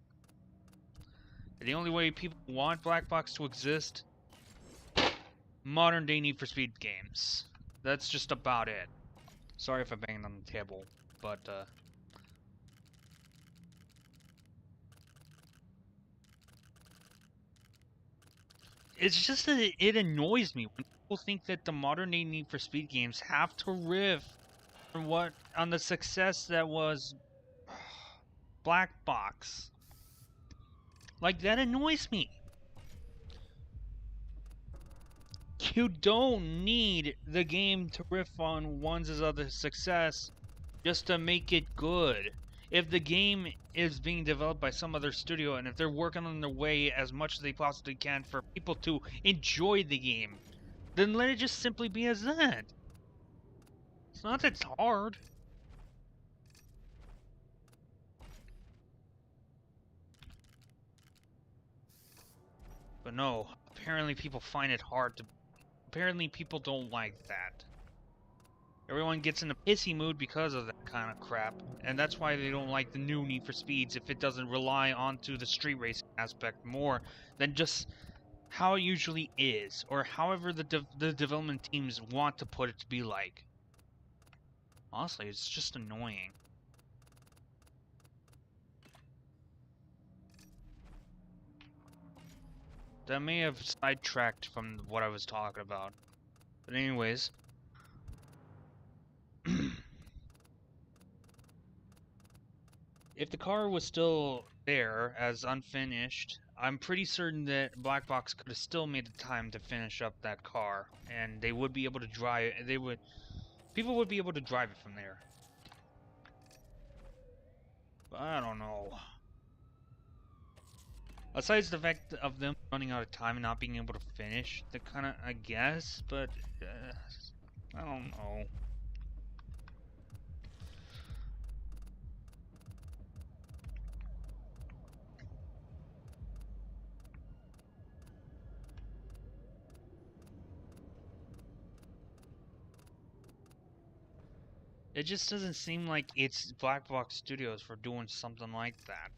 The only way people want Black Box to exist, modern day Need for Speed games. That's just about it. Sorry if I banged on the table, but it's just that it annoys me when people think that the modern day Need for Speed games have to riff on the success that was Black Box. Like, that annoys me. You don't need the game to riff on one's other success just to make it good. If the game is being developed by some other studio and if they're working on their way as much as they possibly can for people to enjoy the game, then let it just simply be as that. It's not that hard. But no, apparently people find it hard to... Apparently people don't like that. Everyone gets in a pissy mood because of that kind of crap, and that's why they don't like the new Need for Speeds if it doesn't rely onto the street racing aspect more than just how it usually is, or however the development teams want to put it to be like. Honestly, it's just annoying. That may have sidetracked from what I was talking about. But anyways... If the car was still there as unfinished, I'm pretty certain that Black Box could have still made the time to finish up that car, and they would be able to drive. People would be able to drive it from there. But I don't know. Besides the fact of them running out of time and not being able to finish, the kind of, I guess, but I don't know. It just doesn't seem like it's Black Box Studios for doing something like that.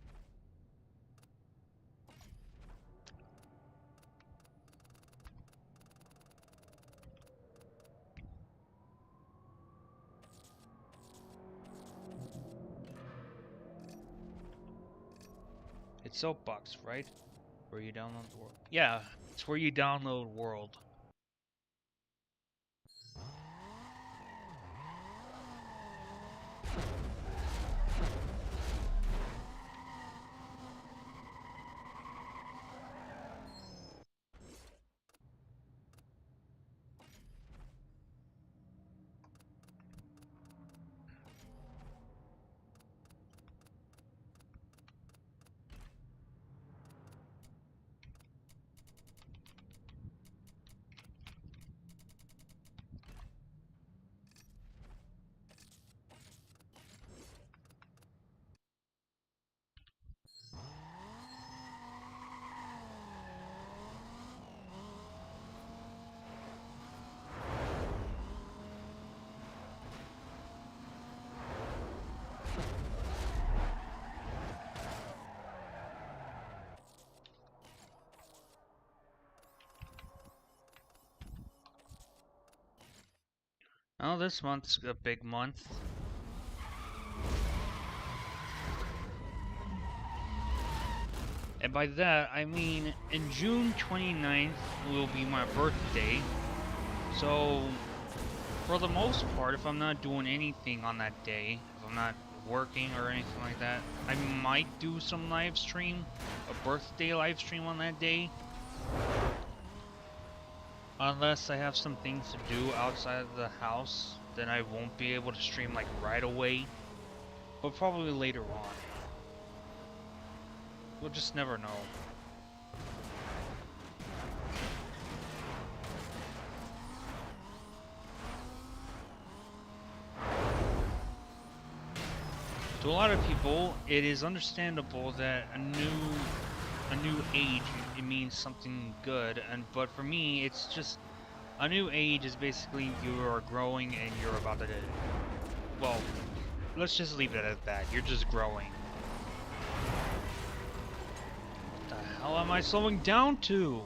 It's Soapbox, right? Where you download the world. Yeah, it's where you download World. Oh, this month's a big month. And by that, I mean in June 29th will be my birthday. So, for the most part, if I'm not doing anything on that day, if I'm not working or anything like that, I might do some live stream, a birthday live stream on that day. Unless I have some things to do outside of the house, then I won't be able to stream like right away, but probably later on. We'll just never know. To a lot of people, it is understandable that a new age, it means something good, but for me, it's just a new age is basically you are growing and you're about to, well, let's just leave it at that. You're just growing. What the hell am I slowing down to?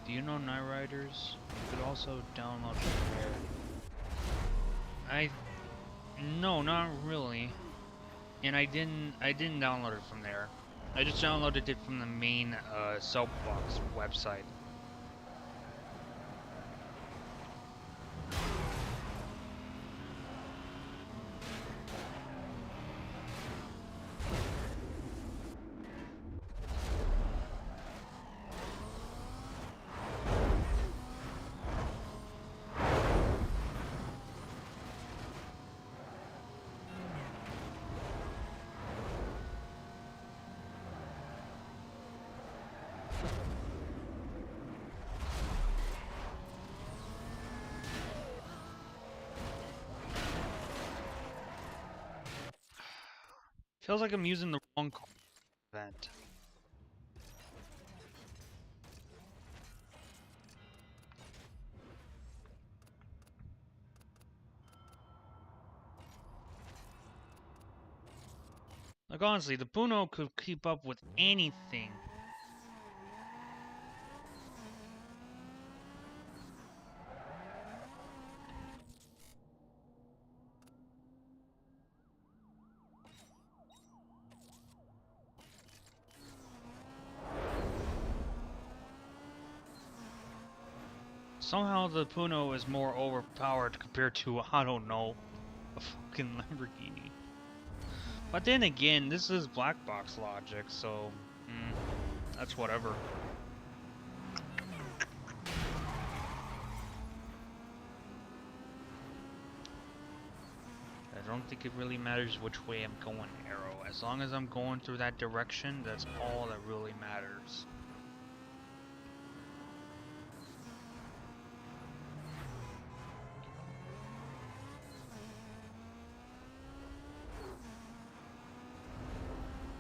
Do you know Night Riders? You could also download from there. No, not really. And I didn't download it from there. I just downloaded it from the main Soapbox website. Feels like I'm using the wrong event. Like honestly, the Puno could keep up with anything. Somehow the Puno is more overpowered compared to, I don't know, a fucking Lamborghini. But then again, this is black box logic, so that's whatever. I don't think it really matters which way I'm going, Arrow. As long as I'm going through that direction, that's all that really matters.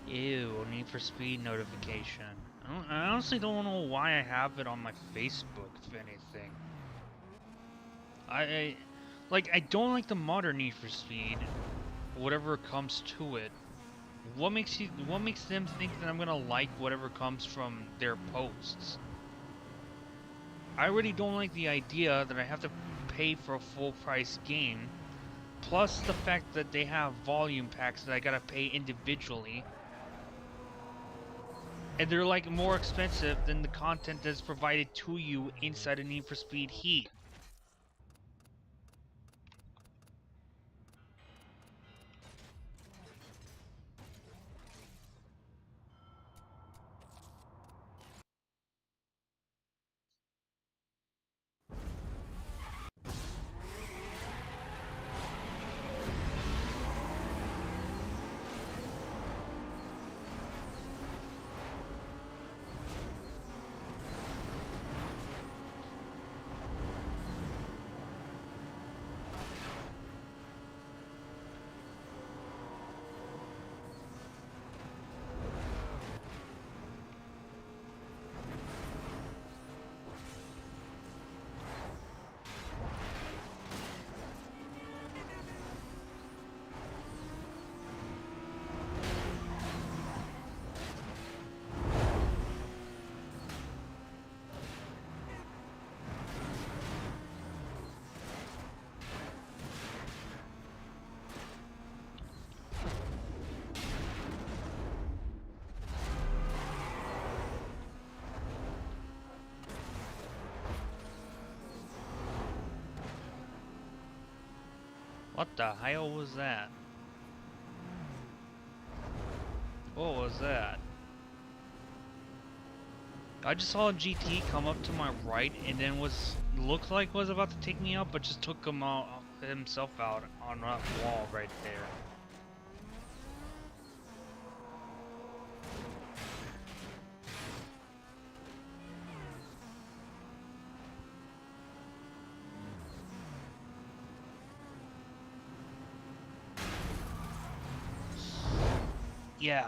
Ew, Need for Speed notification. I honestly don't know why I have it on my Facebook, if anything. I don't like the modern Need for Speed, whatever comes to it. What makes them think that I'm gonna like whatever comes from their posts? I really don't like the idea that I have to pay for a full price game, plus the fact that they have volume packs that I gotta pay individually. And they're like more expensive than the content that's provided to you inside of Need for Speed Heat. What the hell was that? What was that? I just saw a GT come up to my right and then looked like was about to take me out, but just took himself out on that wall right there. Yeah,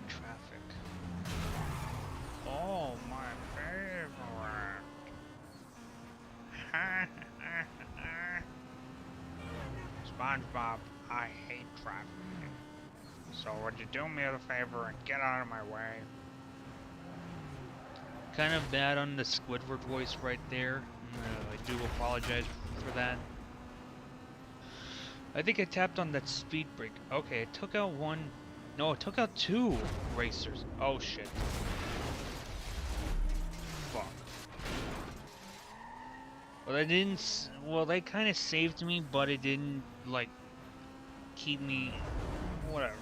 traffic. Oh, my favorite. SpongeBob, I hate traffic. So would you do me a favor and get out of my way? Kind of bad on the Squidward voice right there. I do apologize for that. I think I tapped on that speed brake. Okay, it took out one. No, it took out two racers. Oh shit. Fuck. Well, they didn't. Well, they kind of saved me, but it didn't like keep me. Whatever.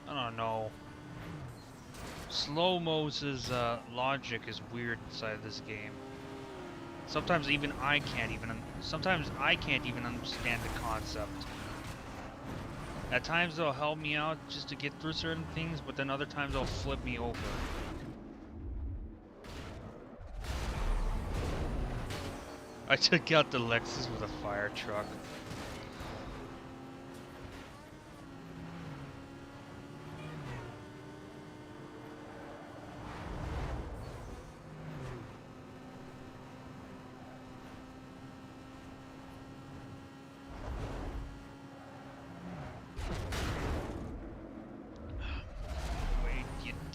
I don't know. Slow-mo's logic is weird inside this game. Sometimes even I can't even. Sometimes I can't even understand the concept. At times they'll help me out just to get through certain things, but then other times they'll flip me over. I took out the Lexus with a fire truck.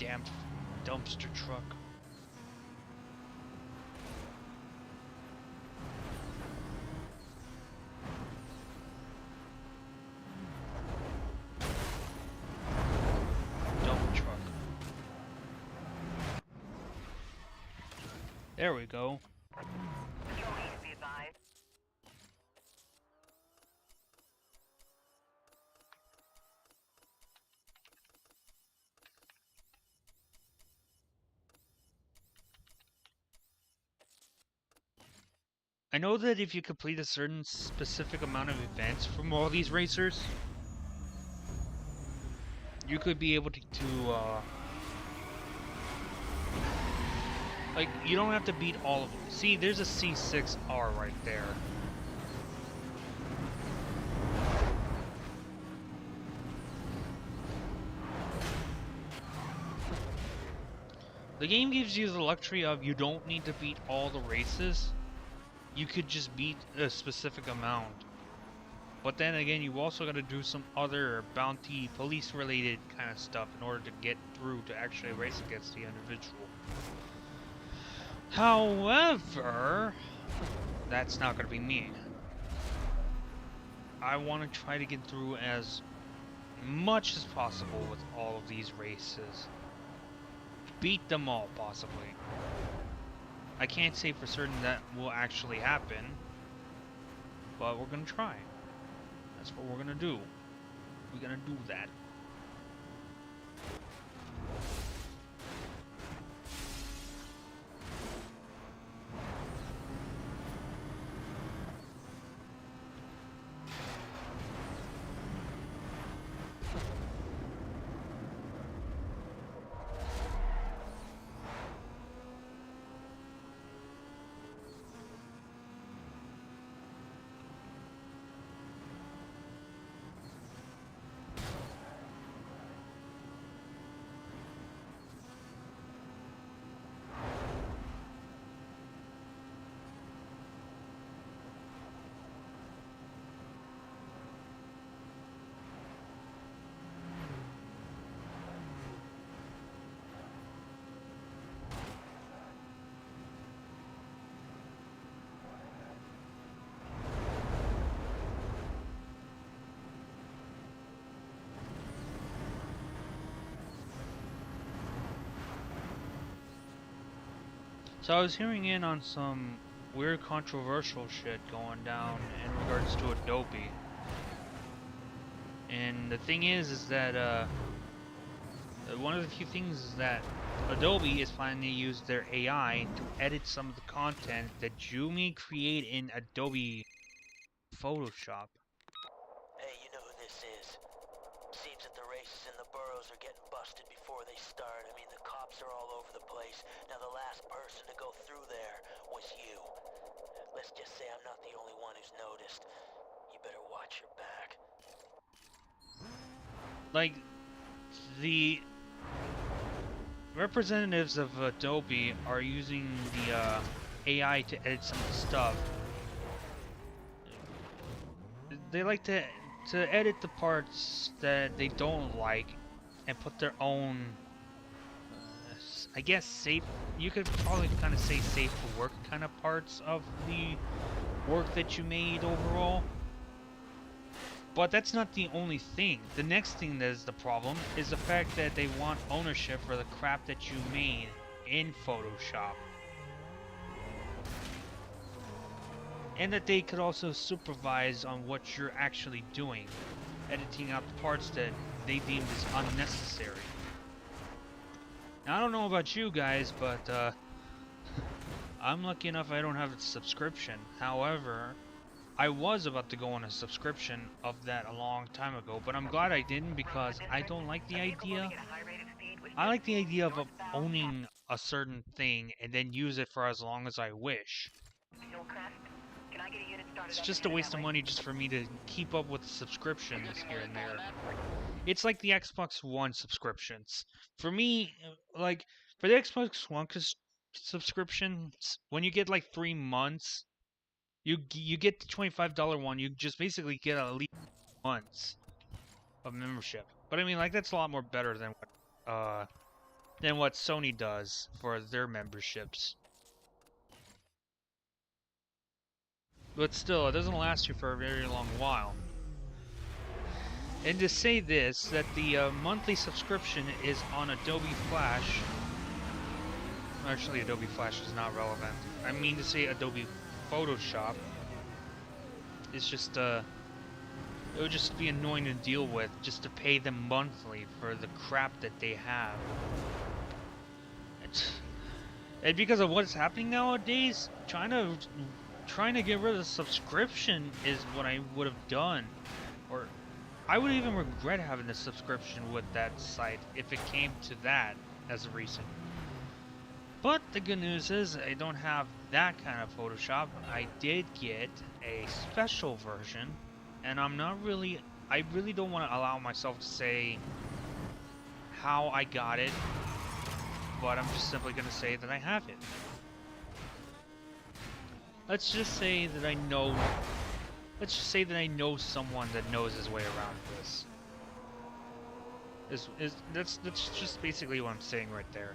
Damn dumpster truck. Dump truck. There we go. Control needs to be advised. I know that if you complete a certain specific amount of events from all these racers, you could be able to like, you don't have to beat all of them. See, there's a C6R right there. The game gives you the luxury of you don't need to beat all the races. You could just beat a specific amount. But then again, you also got to do some other bounty, police-related kind of stuff in order to get through to actually race against the individual. However, that's not going to be me. I want to try to get through as much as possible with all of these races. Beat them all, possibly. I can't say for certain that will actually happen, but we're gonna try. That's what we're gonna do. We're gonna do that. So I was hearing in on some weird controversial shit going down in regards to Adobe. And the thing is that one of the few things is that Adobe is planning to use their AI to edit some of the content that you may create in Adobe Photoshop. Hey, you know who this is? Seems that the races in the boroughs are getting busted before they start. I mean, the cops are all over the place. Now, the last person to go through there was you. Let's just say I'm not the only one who's noticed. You better watch your back. Like, the representatives of Adobe are using the AI to edit some of the stuff. They like to edit the parts that they don't like and put their own, I guess, safe, you could probably kind of say safe for work kind of parts of the work that you made overall. But that's not the only thing. The next thing that is the problem is the fact that they want ownership for the crap that you made in Photoshop. And that they could also supervise on what you're actually doing, editing out the parts that they deemed as unnecessary. Now, I don't know about you guys, but I'm lucky enough I don't have a subscription. However, I was about to go on a subscription of that a long time ago, but I'm glad I didn't because I don't like the idea. I like the idea of owning a certain thing and then use it for as long as I wish. It's just a waste of money just for me to keep up with subscriptions here and there. It's like the Xbox One subscriptions. For me, like, for the Xbox One subscriptions, when you get like 3 months, you get the $25 one, you just basically get at least months of membership. But I mean, like, that's a lot more better than what than what Sony does for their memberships. But still, it doesn't last you for a very long while. And to say this, that the monthly subscription is on Adobe Flash. Actually, Adobe Flash is not relevant. I mean to say Adobe Photoshop. It's just, it would just be annoying to deal with, just to pay them monthly for the crap that they have. And because of what's happening nowadays, trying to get rid of the subscription is what I would have done. Or I would even regret having the subscription with that site if it came to that as a reason. But the good news is I don't have that kind of Photoshop. I did get a special version, and I really don't want to allow myself to say how I got it, but I'm just simply going to say that I have it. Let's just say that I know someone that knows his way around this. That's just basically what I'm saying right there.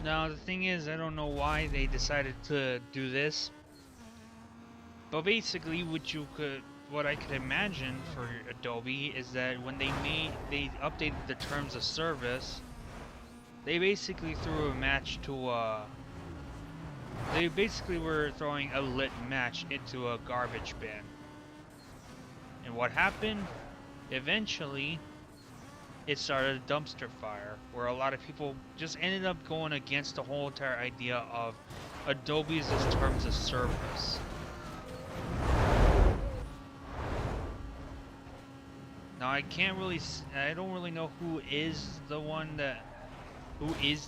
Now the thing is, I don't know why they decided to do this, but basically what I could imagine for Adobe is that when they updated the terms of service, they basically threw a match to they basically were throwing a lit match into a garbage bin. And what happened? Eventually, it started a dumpster fire where a lot of people just ended up going against the whole entire idea of Adobe's terms of service. Now I don't really know who is the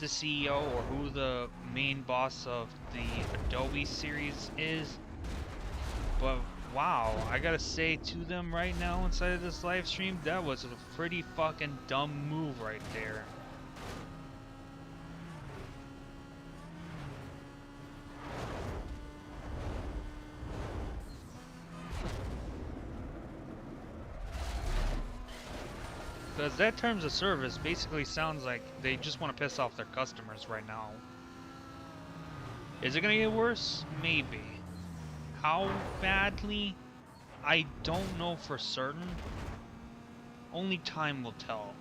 CEO or who the main boss of the Adobe series is, but wow, I gotta say to them right now inside of this live stream, that was a pretty fucking dumb move right there. Because that terms of service basically sounds like they just want to piss off their customers right now. Is it gonna get worse? Maybe. How badly? I don't know for certain. Only time will tell.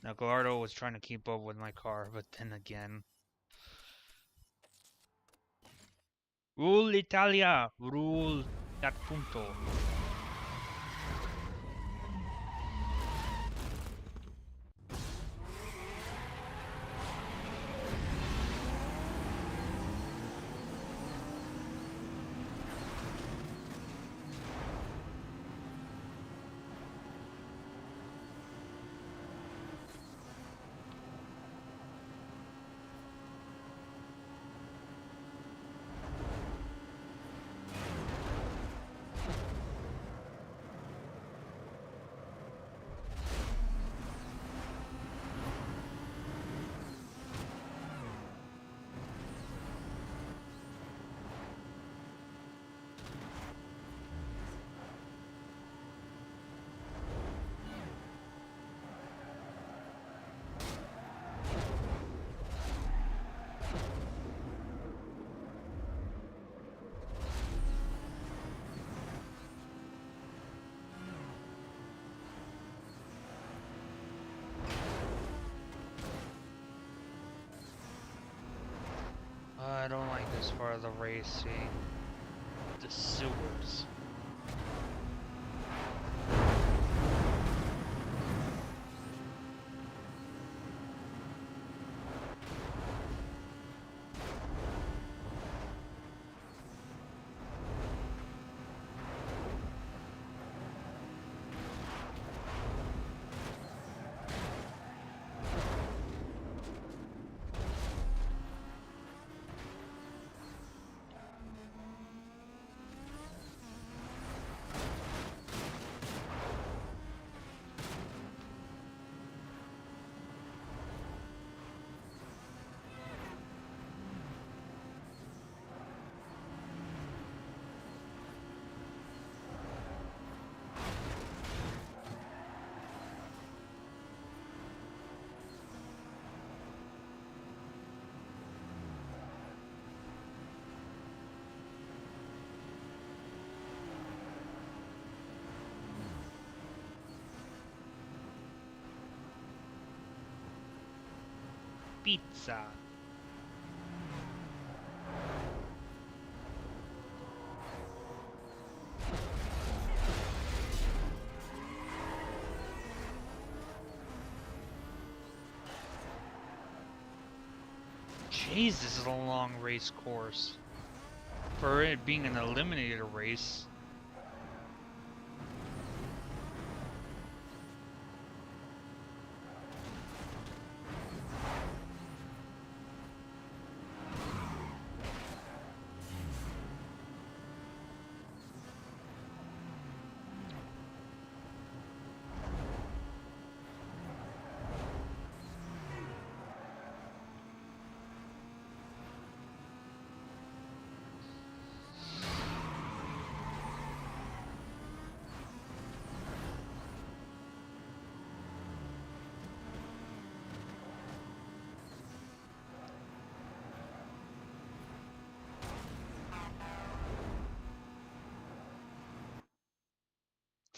Now, Gallardo was trying to keep up with my car, but then again. Rule Italia! Rule that punto. as far as the racing. The sewers. Pizza. Jeez, this is a long race course. For it being an eliminator race.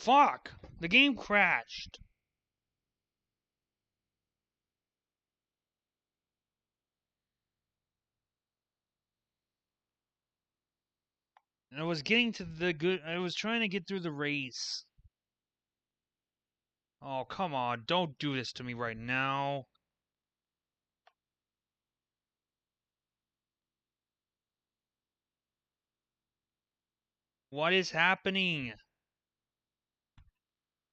Fuck! The game crashed. And I was getting to the good. I was trying to get through the race. Oh, come on. Don't do this to me right now. What is happening?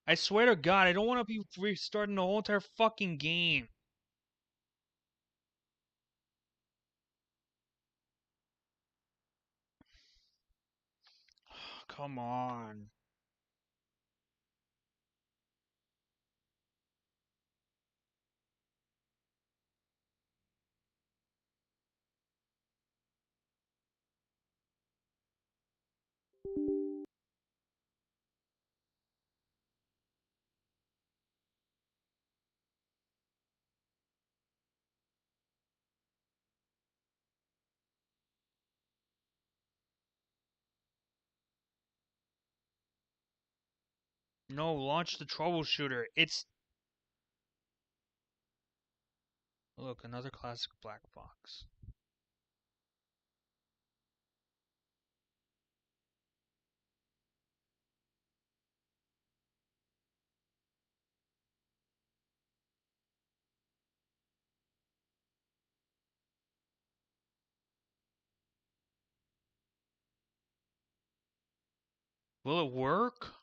I swear to God, I don't want to be restarting the whole entire fucking game. Come on. No, launch the troubleshooter. It's... Look, another classic black box. Will it work?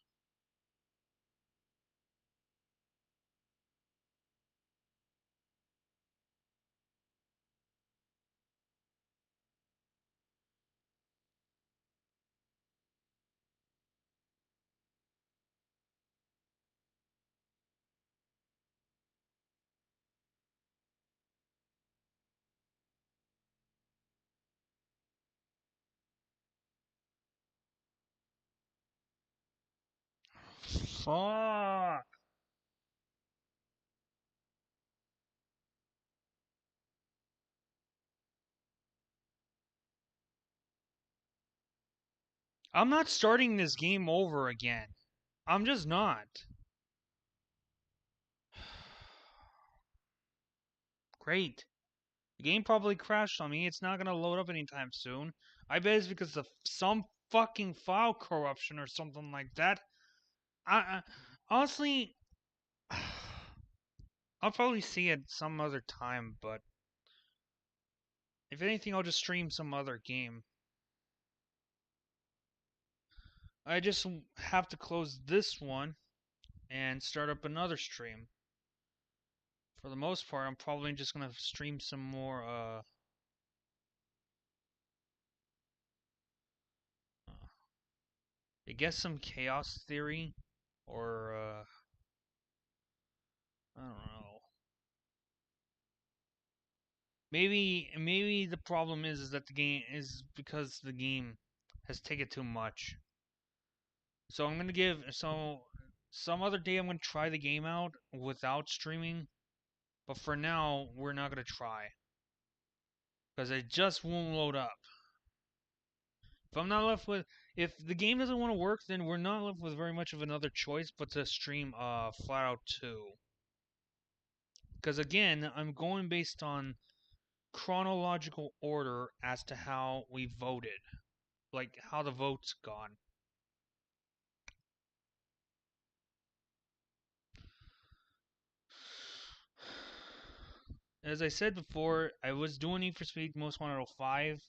Fuck. I'm not starting this game over again. I'm just not. Great. The game probably crashed on me. It's not gonna load up anytime soon. I bet it's because of some fucking file corruption or something like that. I honestly, I'll probably see it some other time, but if anything, I'll just stream some other game. I just have to close this one and start up another stream. For the most part, I'm probably just gonna stream some more, I guess some Chaos Theory, or, I don't know. Maybe the problem is that the game is because the game has taken too much. So I'm gonna give some other day I'm gonna try the game out without streaming, but for now we're not gonna try because it just won't load up. If I'm not left with if the game doesn't want to work, then we're not left with very much of another choice but to stream Flatout 2. Because again, I'm going based on chronological order as to how we voted, like how the votes gone. As I said before, I was doing Need for Speed Most Wanted 05.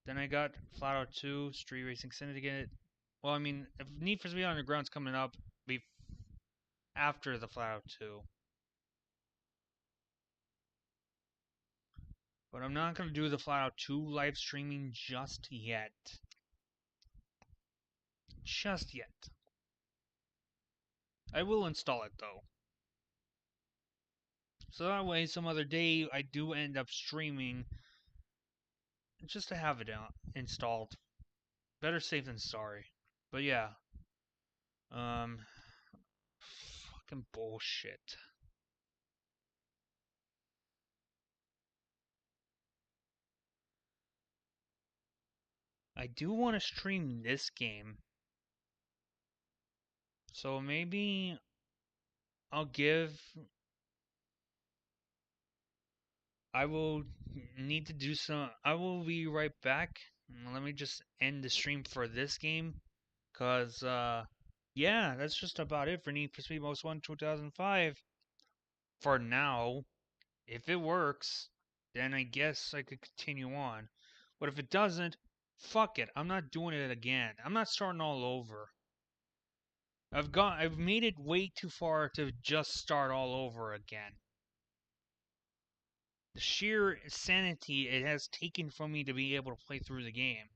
Then I got Flatout 2, Street Racing Syndicate. Well, I mean, if Need for Speed Underground's coming up after the Flatout 2. But I'm not going to do the Flatout 2 live streaming just yet. Just yet. I will install it though. So that way, some other day, I do end up streaming just to have it installed. Better safe than sorry. But yeah. Fucking bullshit. I do want to stream this game. So maybe I'll give. I will need to do some. I will be right back. Let me just end the stream for this game. Because, yeah, that's just about it for Need for Speed Most Wanted 2005. For now. If it works, then I guess I could continue on. But if it doesn't, fuck it. I'm not doing it again. I'm not starting all over. I've made it way too far to just start all over again. The sheer sanity it has taken from me to be able to play through the game.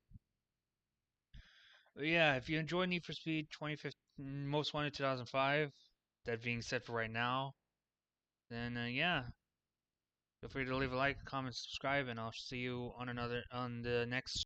But yeah, if you enjoyed Need for Speed 2015 Most Wanted 2005, that being said for right now, then yeah, feel free to leave a like, comment, subscribe, and I'll see you on the next